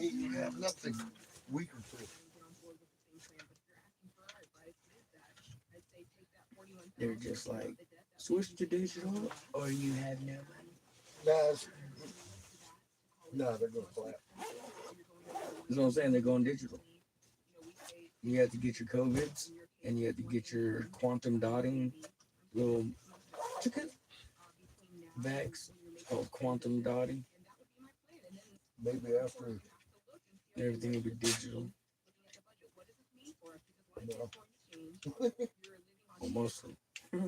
You have nothing. Week or two. They're just like, switch to digital or you have no money. No, they're gonna collapse. That's what I'm saying. They're going digital. You have to get your COVIDs and you have to get your quantum dotting little chicken vax called quantum dotting. Maybe after. Everything will be digital. No. Well, mostly. So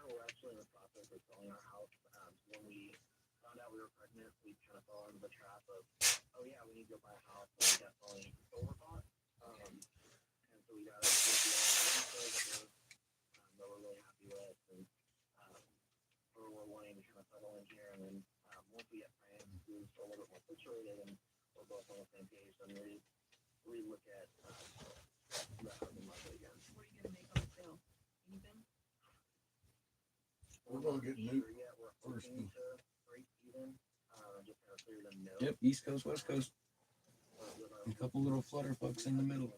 we're actually in the process of selling our house. When we found out we were pregnant, we kind of fell into the trap of, oh yeah, we need to go buy a house, and we definitely overbought. And so we got a good deal that we're really happy with, and we're wanting to kind of settle in here, and then once we get financed, we're a little bit more situated, and we're both on the same page, then we look at the housing market again. What are you gonna make on the sale? Anything? We're gonna get new Yet we're first. hoping to break even. Just kind of clear them no. Yep, East Coast, West Coast. A couple little flutterfucks in the middle.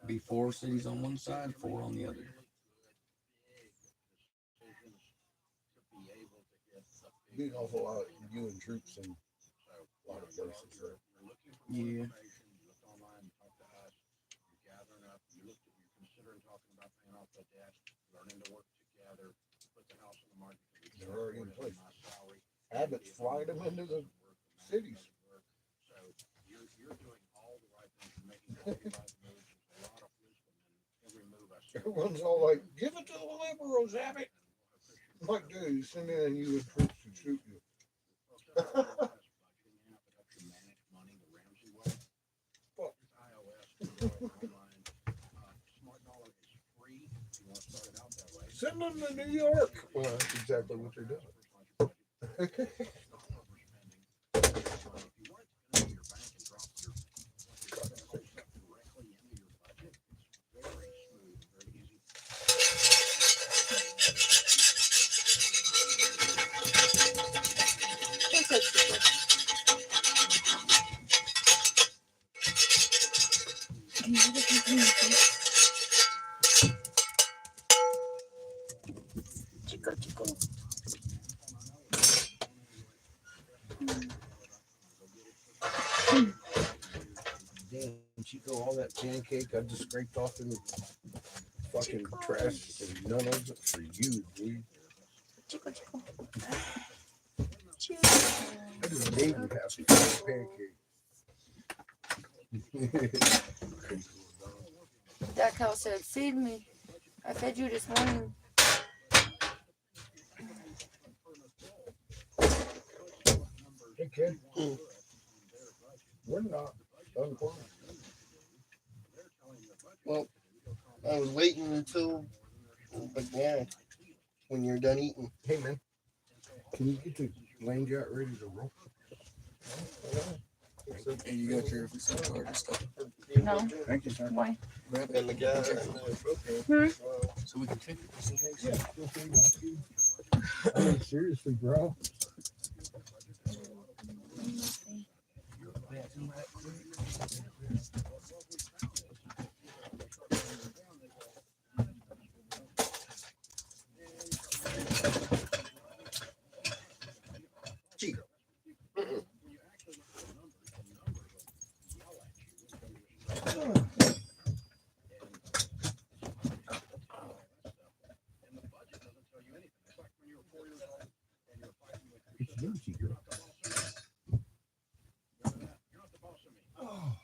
Be 4 cities on one side, 4 on the other. Be an awful lot of UN troops in a lot of places. Right? Yeah. They're already in place. Abbott's flying them into the cities. Everyone's all like, give it to the liberals, Abbott. I'm like, dude, you send in UN troops to shoot you. Send them to New York. Well, that's exactly what they're doing. Chico, chico. Damn, Chico, all that pancake I just scraped off in the fucking trash and none of it for you, dude. Chico, chico. I just gave you half a pancake. That cow said, feed me. I fed you this morning. Hey, kid. We're not unemployed. Well, I was waiting until, but yeah, when you're done eating. Hey, man. Can you get the lane jet ready to roll? And you got your card and stuff. No. Thank you, sir. Why? Grab And the it guy, so we can check it just in case. Yeah. I mean, seriously, bro. Bathroom right quick. Chico. It's you, Chico. Oh.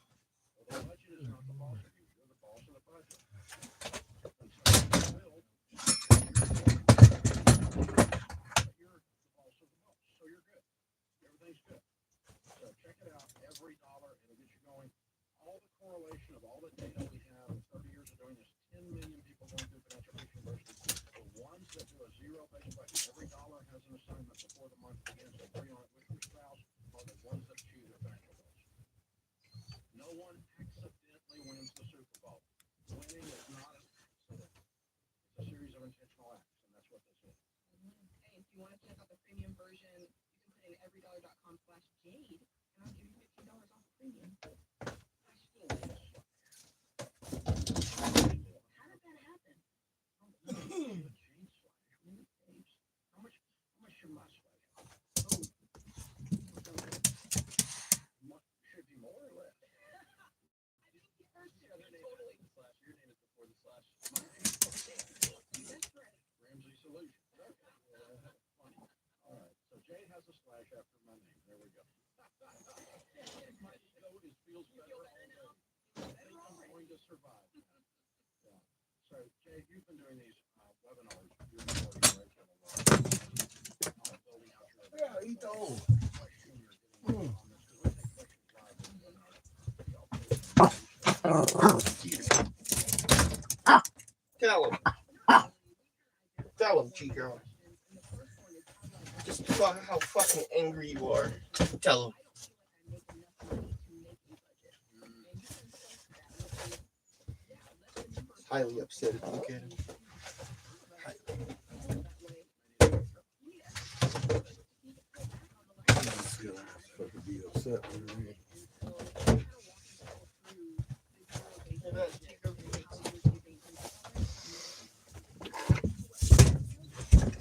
fail-based question. Every dollar has an assignment before the month begins. Agree on it with your spouse or the ones that choose their vegetables. No one accidentally wins the Super Bowl. Winning is not an accident. It's a series of intentional acts, and that's what this is. Hey, if you want to check out the premium version, you can put in everydollar.com/Jade, and I'll give you $15 off the premium. I still need a slash. How did that happen? The chain slash. We need tapes. How much should my slash cost? Should be more or less? I think you heard Yeah, me. their name Totally. is the slash. Your name is before the slash. My name That's right. Ramsey Solutions. Okay. Funny. All right. So Jade has a slash after my name. There we go. My show feels better now. I'm going to survive. Yeah. So Jade, you've been doing these webinars. You're recording, right? Building out your Yeah, eat the whole. question you're getting on this, 'cause we take questions live in the webinar. Tell him. Tell him, Chico. Just how fucking angry you are. Tell him. Highly upset if you look at him. Fucking be upset with me.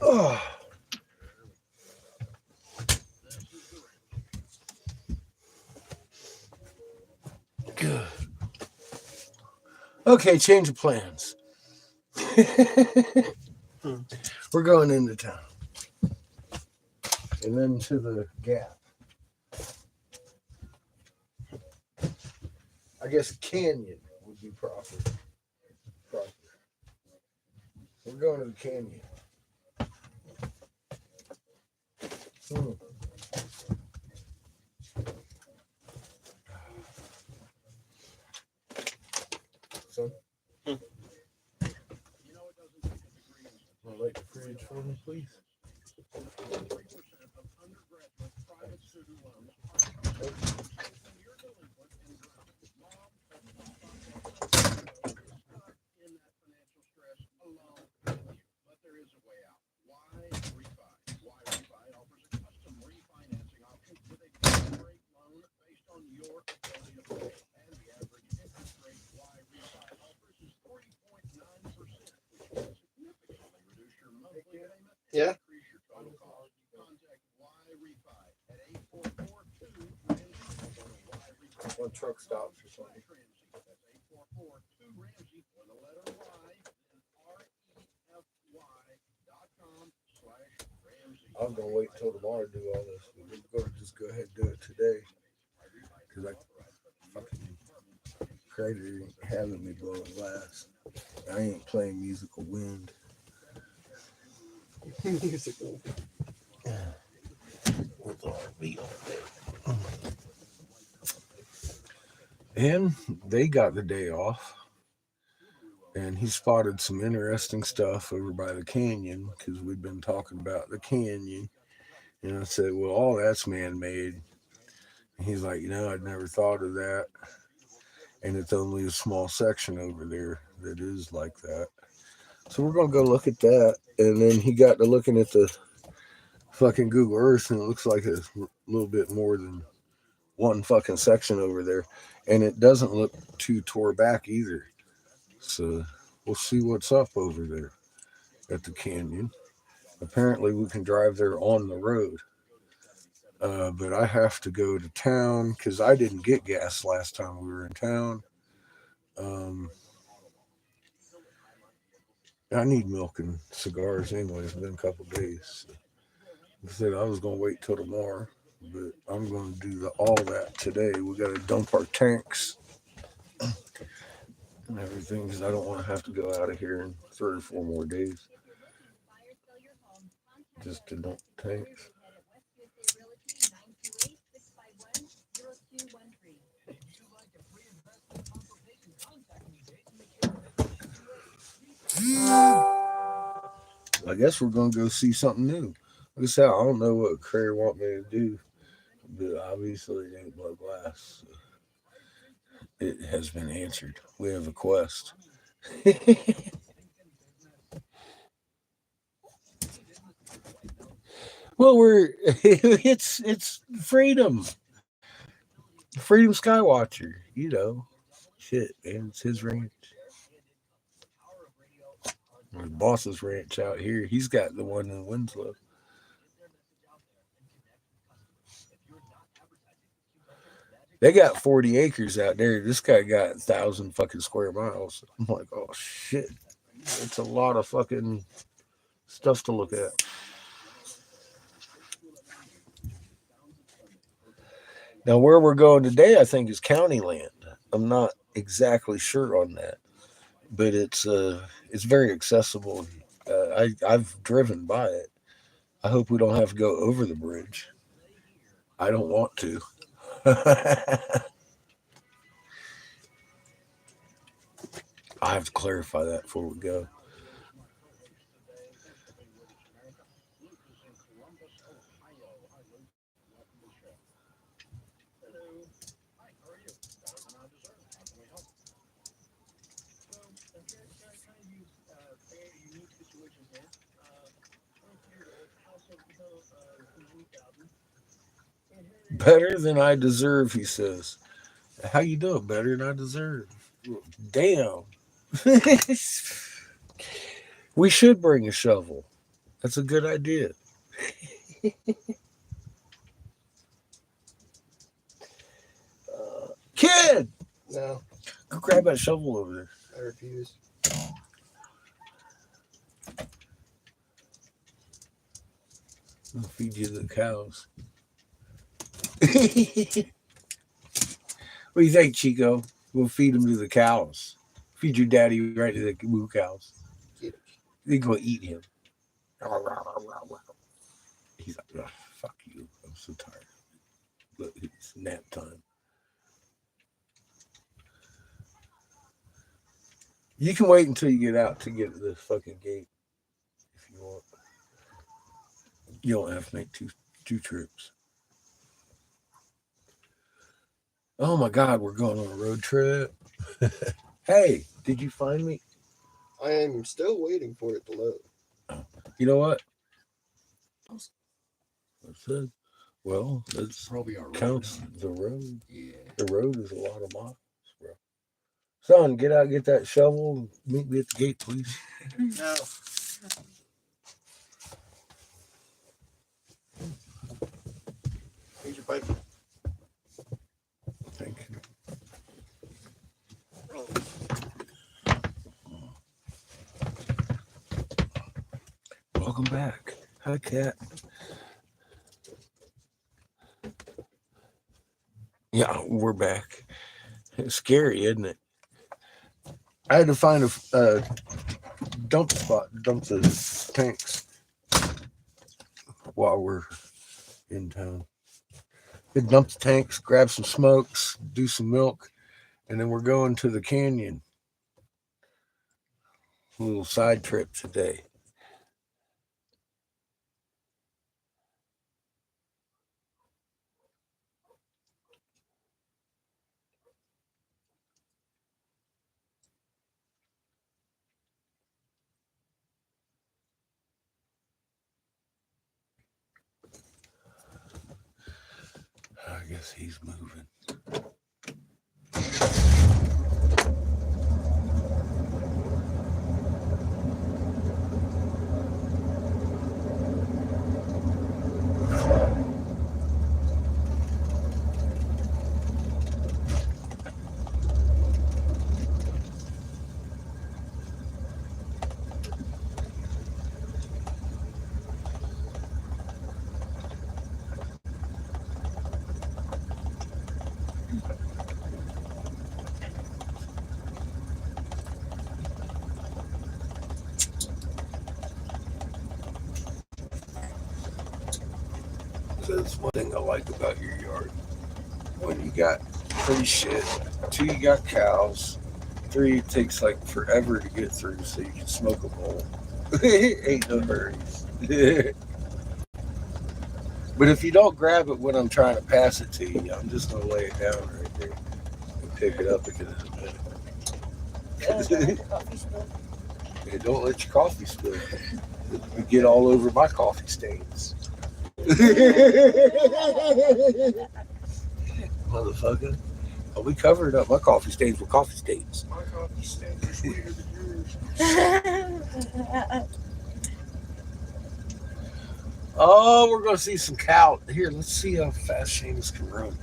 Oh. Good. Okay, change of plans. We're going into town. And then to the Gap. I guess Canyon would be proper. We're going to the Canyon. Son? Want to light the fridge for me, please? Yeah. One truck stops or something. I was gonna wait till tomorrow to do all this, but we're gonna just go ahead and do it today. Cause I fucking Crater ain't having me blowing glass. I ain't playing musical wind. Musical. With R&B all day. And they got the day off. And he spotted some interesting stuff over by the canyon because we'd been talking about the canyon. And I said, well, all that's man-made. And he's like, I'd never thought of that. And it's only a small section over there that is like that. So we're going to go look at that. And then he got to looking at the fucking Google Earth, and it looks like a little bit more than one fucking section over there. And it doesn't look too tore back either. So we'll see what's up over there at the canyon. Apparently we can drive there on the road. But I have to go to town because I didn't get gas last time we were in town. I need milk and cigars anyway. It's been a couple days. So I said I was going to wait till tomorrow, but I'm going to do all that today. We got to dump our tanks and everything because I don't want to have to go out of here in 3 or 4 more days just to dump tanks. I guess we're gonna go see something new. Like I said, I don't know what Craig want me to do, but obviously it ain't blow glass. It has been answered. We have a quest. Well, it's freedom. Freedom Skywatcher, Shit, man, it's his ranch. The boss's ranch out here. He's got the one in Winslow. They got 40 acres out there. This guy got 1,000 fucking square miles. I'm like, oh shit. It's a lot of fucking stuff to look at. Now, where we're going today, I think, is county land. I'm not exactly sure on that, but it's very accessible. I've driven by it. I hope we don't have to go over the bridge. I don't want to. I have to clarify that before we go. Better than I deserve, he says. How you doing? Better than I deserve. Damn. We should bring a shovel. That's a good idea. Kid! No, Go grab that shovel over there. I refuse. I'll feed you the cows. What do you think, Chico? We'll feed them to the cows. Feed your daddy right to the moo cows. They go eat him. He's like, oh, fuck you. I'm so tired. Look, it's nap time. You can wait until you get out to get to the fucking gate if you want. You don't have to make two trips. Oh my God, we're going on a road trip. Hey, did you find me? I am still waiting for it to load. You know what? I said, well, that's Probably our road. counts the road. Yeah. The road is a lot of miles, bro. Son, get out, get that shovel, and meet me at the gate, please. No. Here's your pipe. Thank you. Welcome back. Hi, Cat. Yeah, we're back. It's scary, isn't it? I had to find a dump spot, dump the tanks while we're in town. We dump the tanks, grab some smokes, do some milk, and then we're going to the canyon. A little side trip today. I guess he's moving. That's one thing I like about your yard. When you got 3 shit, 2, you got cows, 3, it takes like forever to get through so you can smoke a bowl. Ain't no hurries. But if you don't grab it when I'm trying to pass it to you, I'm just gonna lay it down right there and pick it up again in a minute. Hey, don't let your coffee spill. You get all over my coffee stains. Motherfucker. Oh, we covered up my coffee stains with coffee stains. My coffee stains are sweeter than yours. Oh, we're gonna see some cow. Here, let's see how fast Seamus can run.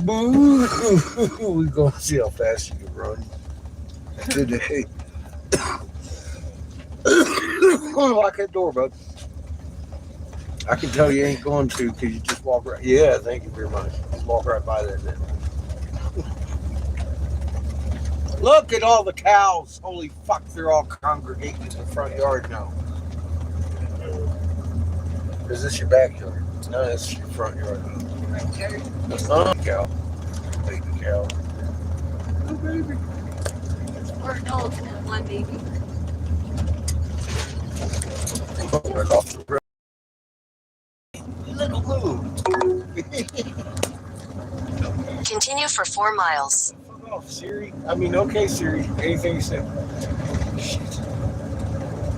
Boo! We're gonna see how fast you can run today. Lock that door, bud. I can tell you ain't going to because you just walk right. Yeah, thank you very much. Just walk right by that then. Look at all the cows. Holy fuck, they're all congregating in the front yard now. Is this your backyard? No, that's your front yard. That's not a cow. Baby cow. Oh, baby. Four adults and one baby. Right off the road. Little move. Continue for 4 miles. Fuck off, Siri. I mean, okay, Siri. Anything you say. Shit.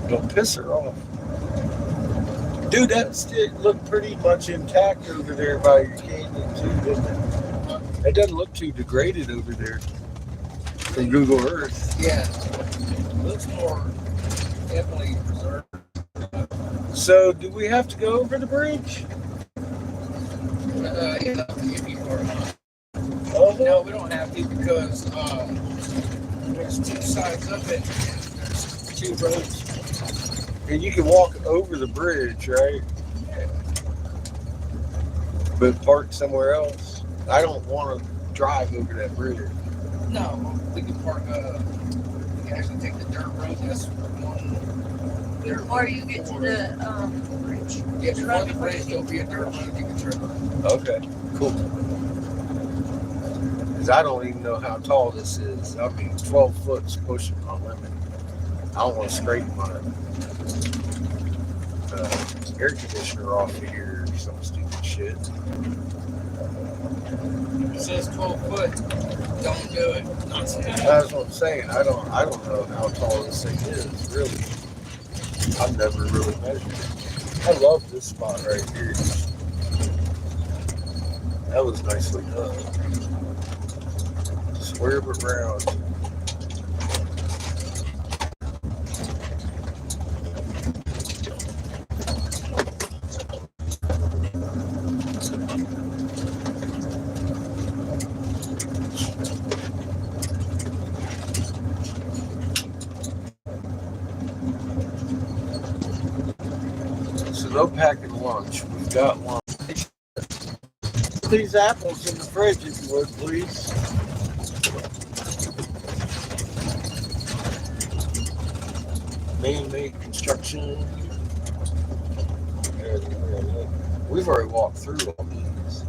Don't piss her off. Dude, that stick looked pretty much intact over there by your canyon, too, doesn't it? It doesn't look too degraded over there from Google Earth. Yeah. Looks more definitely preserved. So, do we have to go over the bridge? Yeah, if you are. Oh, No, we don't have to because there's two sides of it. There's two roads. and you can walk over the bridge, right? But park somewhere else. I don't want to drive over that bridge. No, we can park. We can actually take the dirt road. That's one there. Or you get to the bridge. Yeah, before the bridge, there'll be a dirt road you can turn. Okay, cool. Because I don't even know how tall this is. I mean, 12 foot's pushing my limit. I don't want to scrape my air conditioner off of here or some stupid shit. It says 12 foot. Don't do it. That's what I'm saying. I don't know how tall this thing is, really. I've never really measured it. I love this spot right here. That was nicely done. Swerve around. So no packing lunch. We've got lunch. These apples in the fridge, if you would, please. Man-made construction. We've already walked through all these.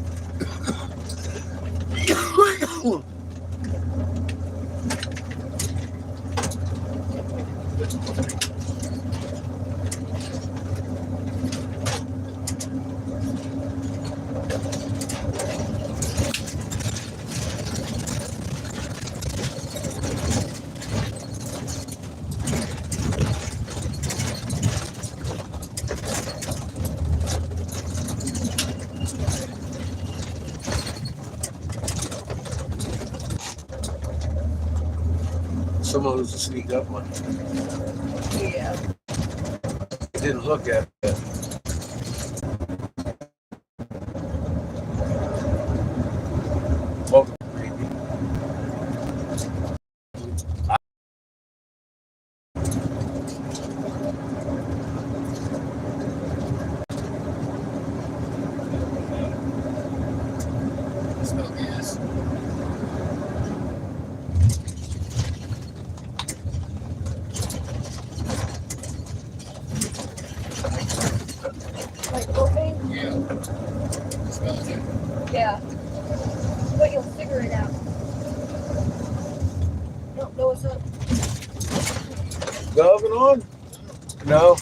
Some of those sneak up on you. Yeah. Didn't look at it. Welcome, baby. Smell gas. Smells good. Yeah. But you'll figure it out. Don't know what's up. The oven on? No.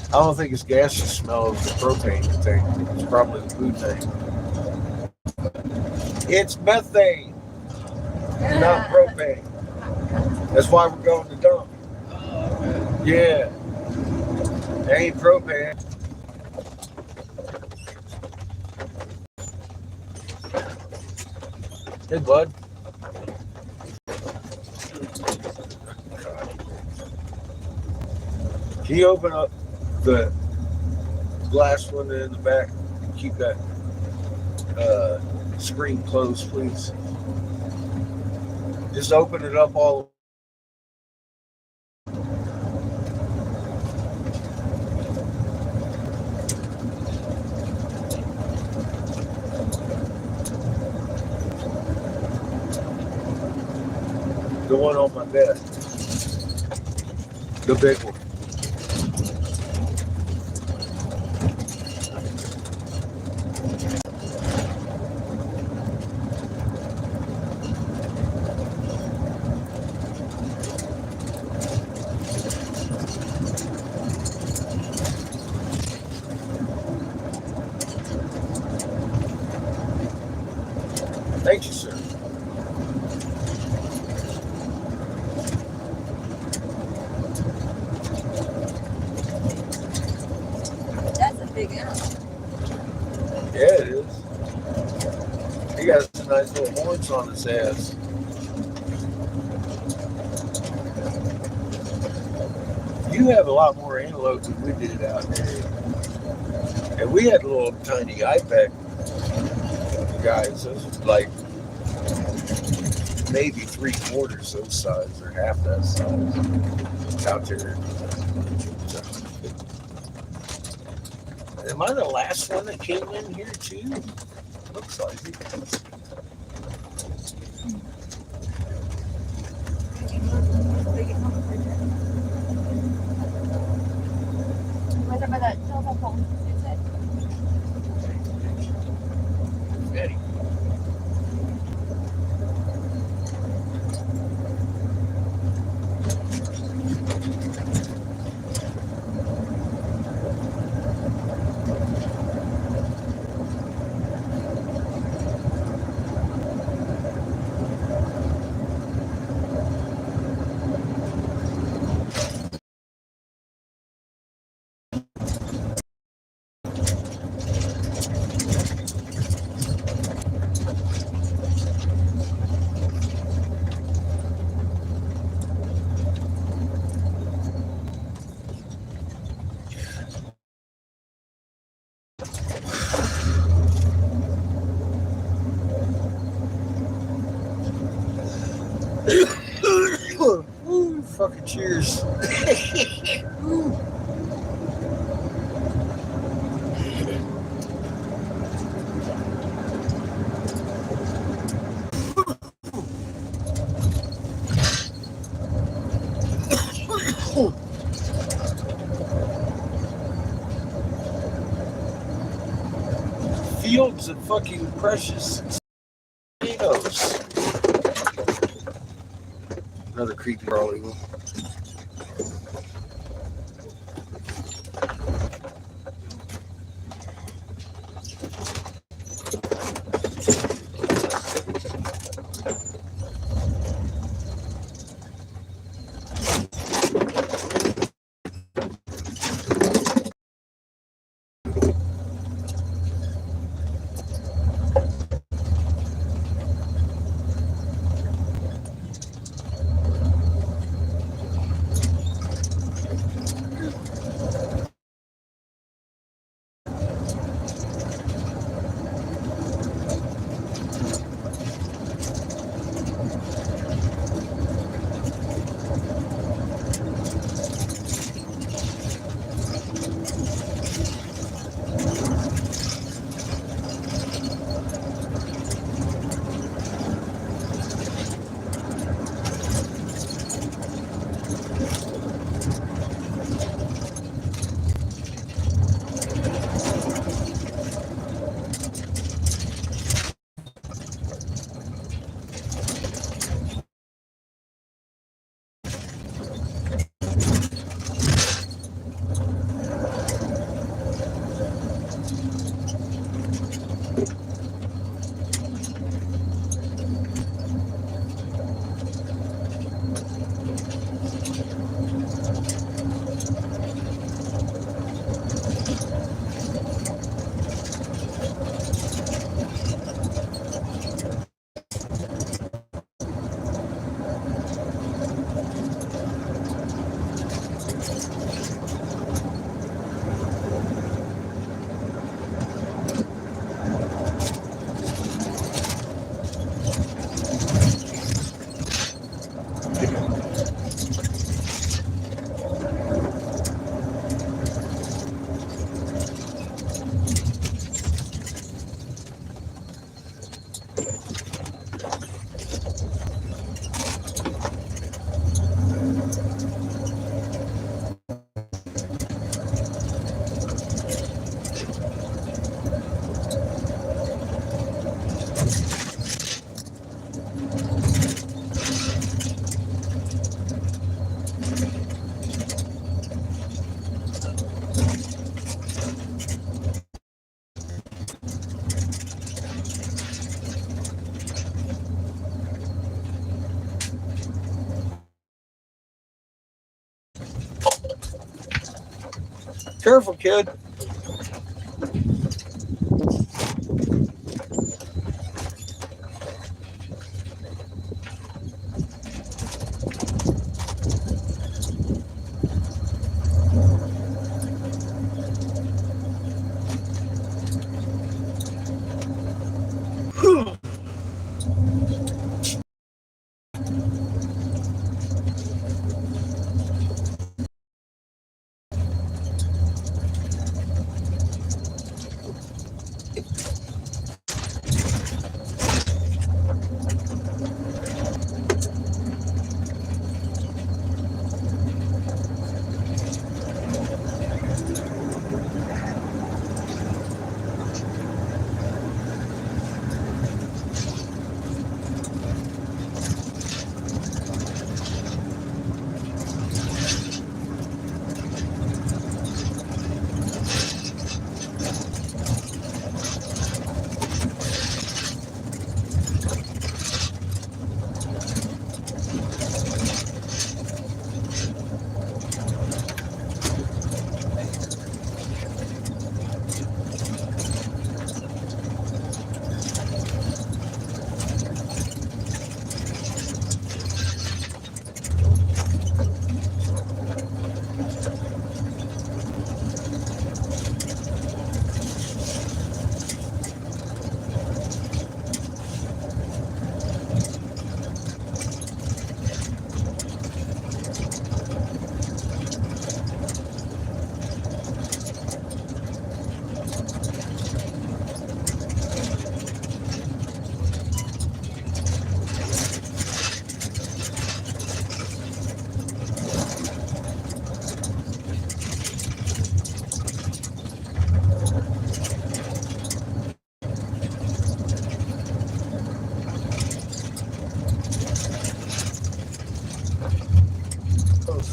I don't think it's gaseous smell of the propane thing. It's probably the food thing. It's methane, not propane. That's why we're going to dump. Yeah. It ain't propane. Hey, bud. Can you open up the glass window in the back and keep that screen closed, please? Just open it up all. The one on my bed. The big one. Thank you, sir. That's a big animal. Yeah, it is. He got some nice little horns on his ass. You have a lot more antelope than we did out there. And we had little tiny IPEC guys. Those was like maybe 3/4 those size or half that size out there. Am I the last one that came in here too? Looks like it. Betty. Ooh, fucking cheers. Fields of fucking precious tomatoes. Another creepy crawly one. Careful, kid.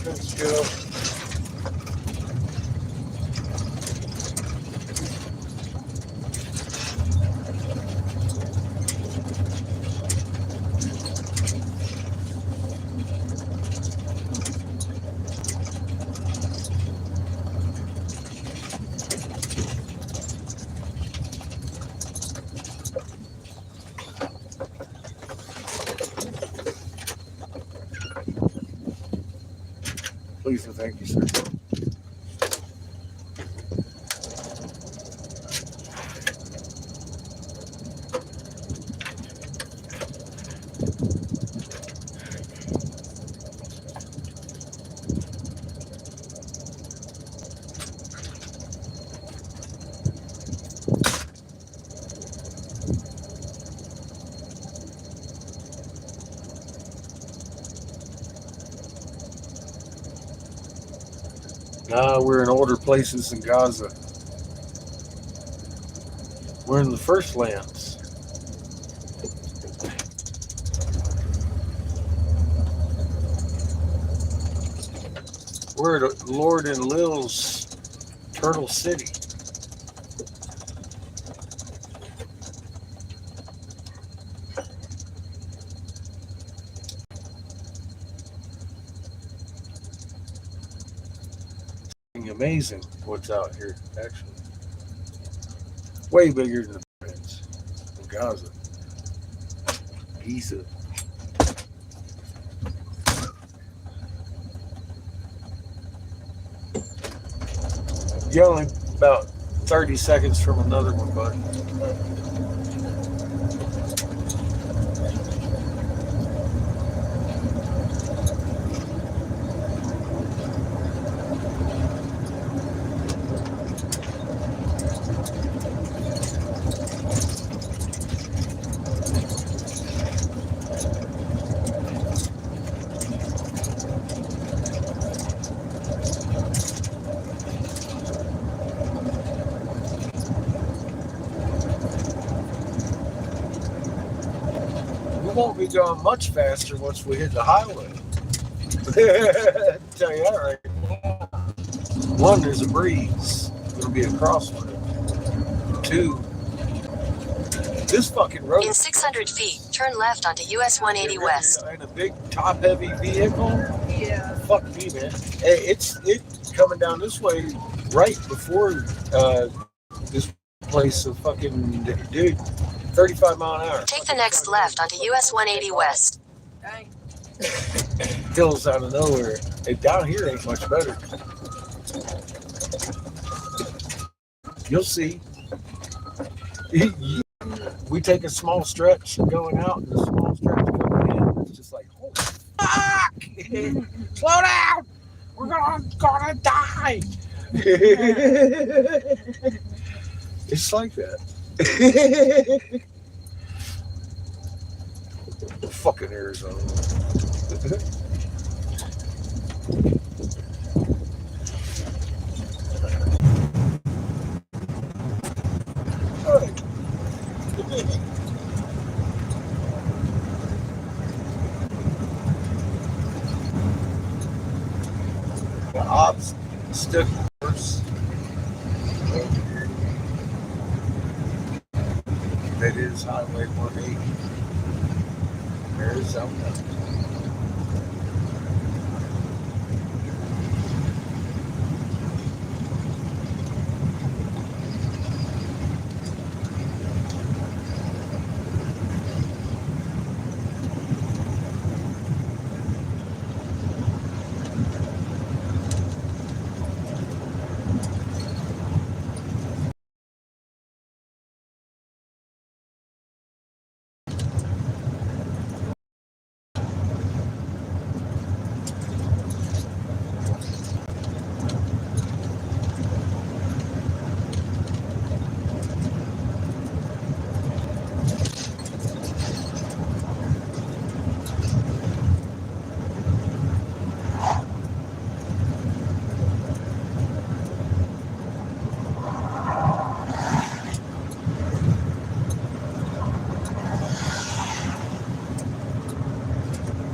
Let's go. Please and thank you, sir. We're in older places in Gaza. We're in the first lands. We're at Lord and Lil's Turtle City. amazing what's out here, actually. Way bigger than the pyramids in Gaza. Giza. You're only about 30 seconds from another one, bud. We won't be going much faster once we hit the highway. Tell you that right. One, there's a breeze. It'll be a crosswind. Two, this fucking road. In 600 feet, turn left onto US 180 West. In a big top-heavy vehicle. Yeah. Fuck me, man. Hey, it's coming down this way right before this place of fucking dude. 35 mile an hour. Take the next left onto US 180 West. Dang. Hills out of nowhere. Hey, down here ain't much better. You'll see. We take a small stretch going out and a small stretch coming in. It's just like, holy fuck! Slow down! We're gonna die! It's like that. Fucking Arizona. The obstacles. That is Highway 180. Arizona.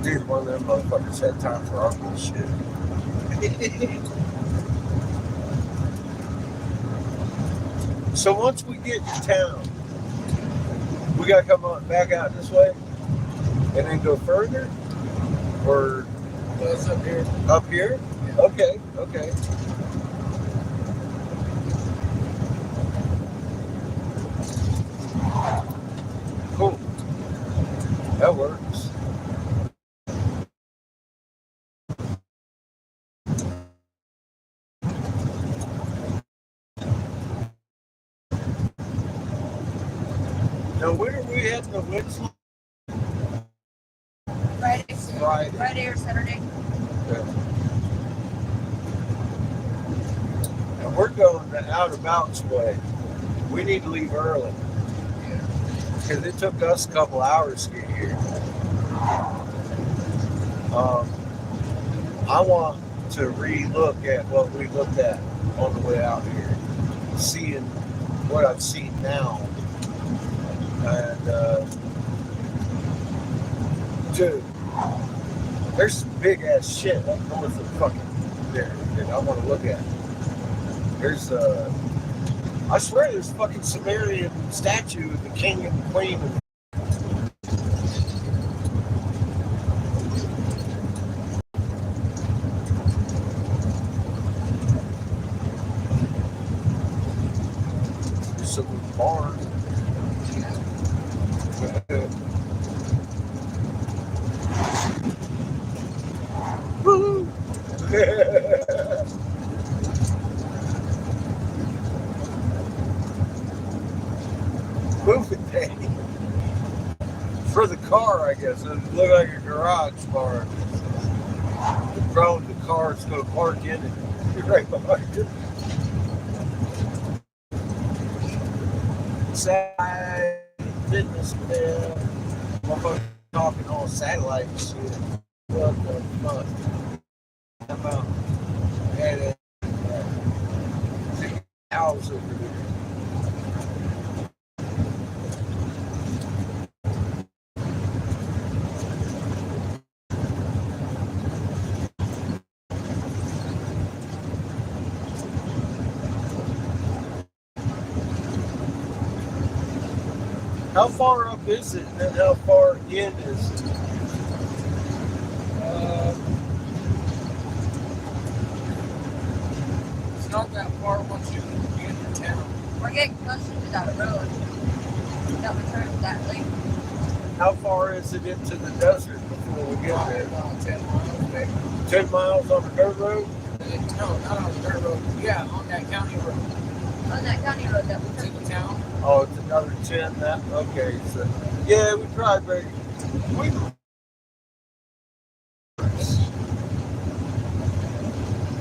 Dude, one of them motherfuckers had time for our bullshit. So once we get to town, we gotta come on back out this way and then go further? Or It's up here. up here? Okay, okay. Cool. That works. Now, when are we heading to Winslow? Friday. Friday. Friday or Saturday. And we're going the out of bounds way. We need to leave early. Because it took us a couple hours to get here. I want to re-look at what we looked at on the way out here. Seeing what I've seen now. And, dude, there's some big ass shit up north of fucking there that I want to look at. There's I swear there's a fucking Sumerian statue of the king and the queen of use of the barn. Woo! Moving day for the car, I guess. It looked like a garage barn. The car's going to park in it right behind it. Satellite fitness, man. Motherfucker talking on satellite and shit. What the fuck? About had a house over there. How far up is it, and how far in is it? It's not that far once you get into town. We're getting closer to that road that we turned that lake. How far is it into the desert before we get Probably there? about 10 miles, maybe. 10 miles on the dirt road? No, not on the dirt road. Yeah, on that county road On that county road that we to turned. the town. Oh, it's another 10 that? Okay, so yeah, we probably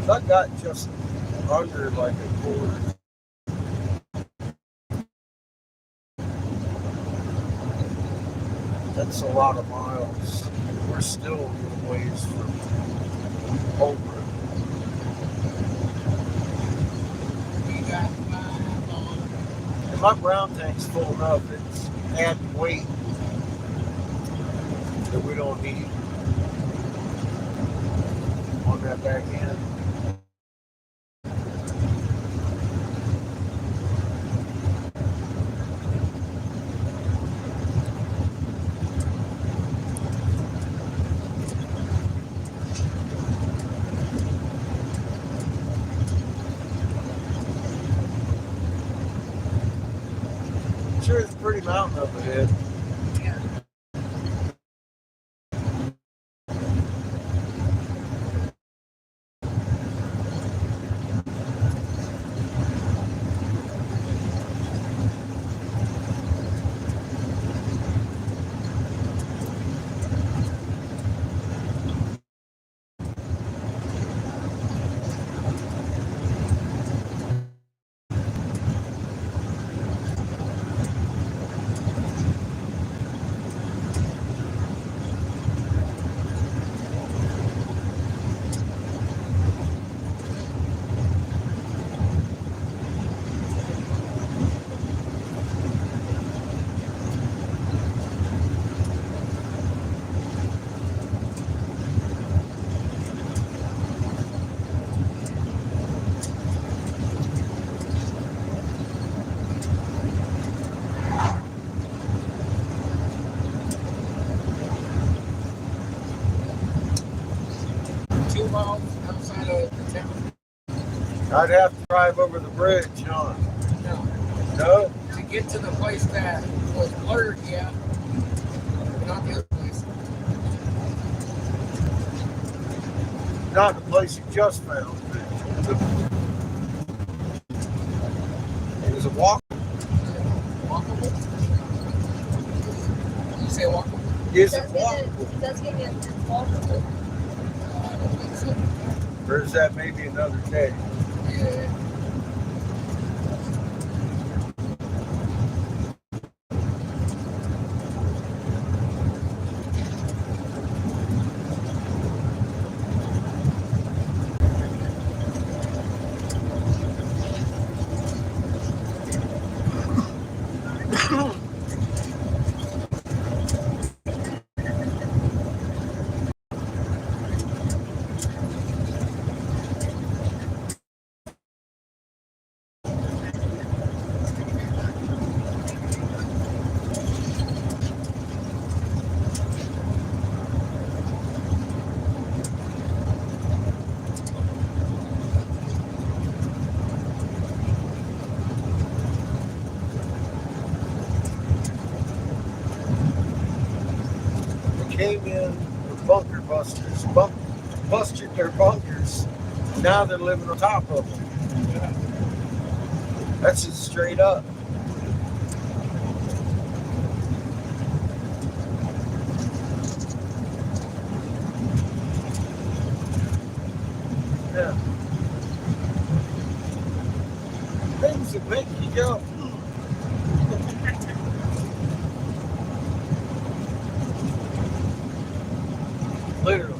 I got just under like a quarter. That's a lot of miles. We're still a little ways from Holbrook. We got 5 on. And my brown tank's full enough. It's adding weight that we don't need on that back end. Sure, it's a pretty mountain up ahead. Yeah. Miles outside of the town. I'd have to drive over the bridge, huh? No. No? To get to the place that was blurred, yeah. Not the other place. Not the place you just found. It was a walk. Walkable? You say walkable? Is it walkable? It does give you a walkable. I don't think so. Or is that maybe another day? Yeah. came in with bunker busters, busted their bunkers. Now they're living on top of them. That's just straight up. Yeah. Things that make you go. Literally.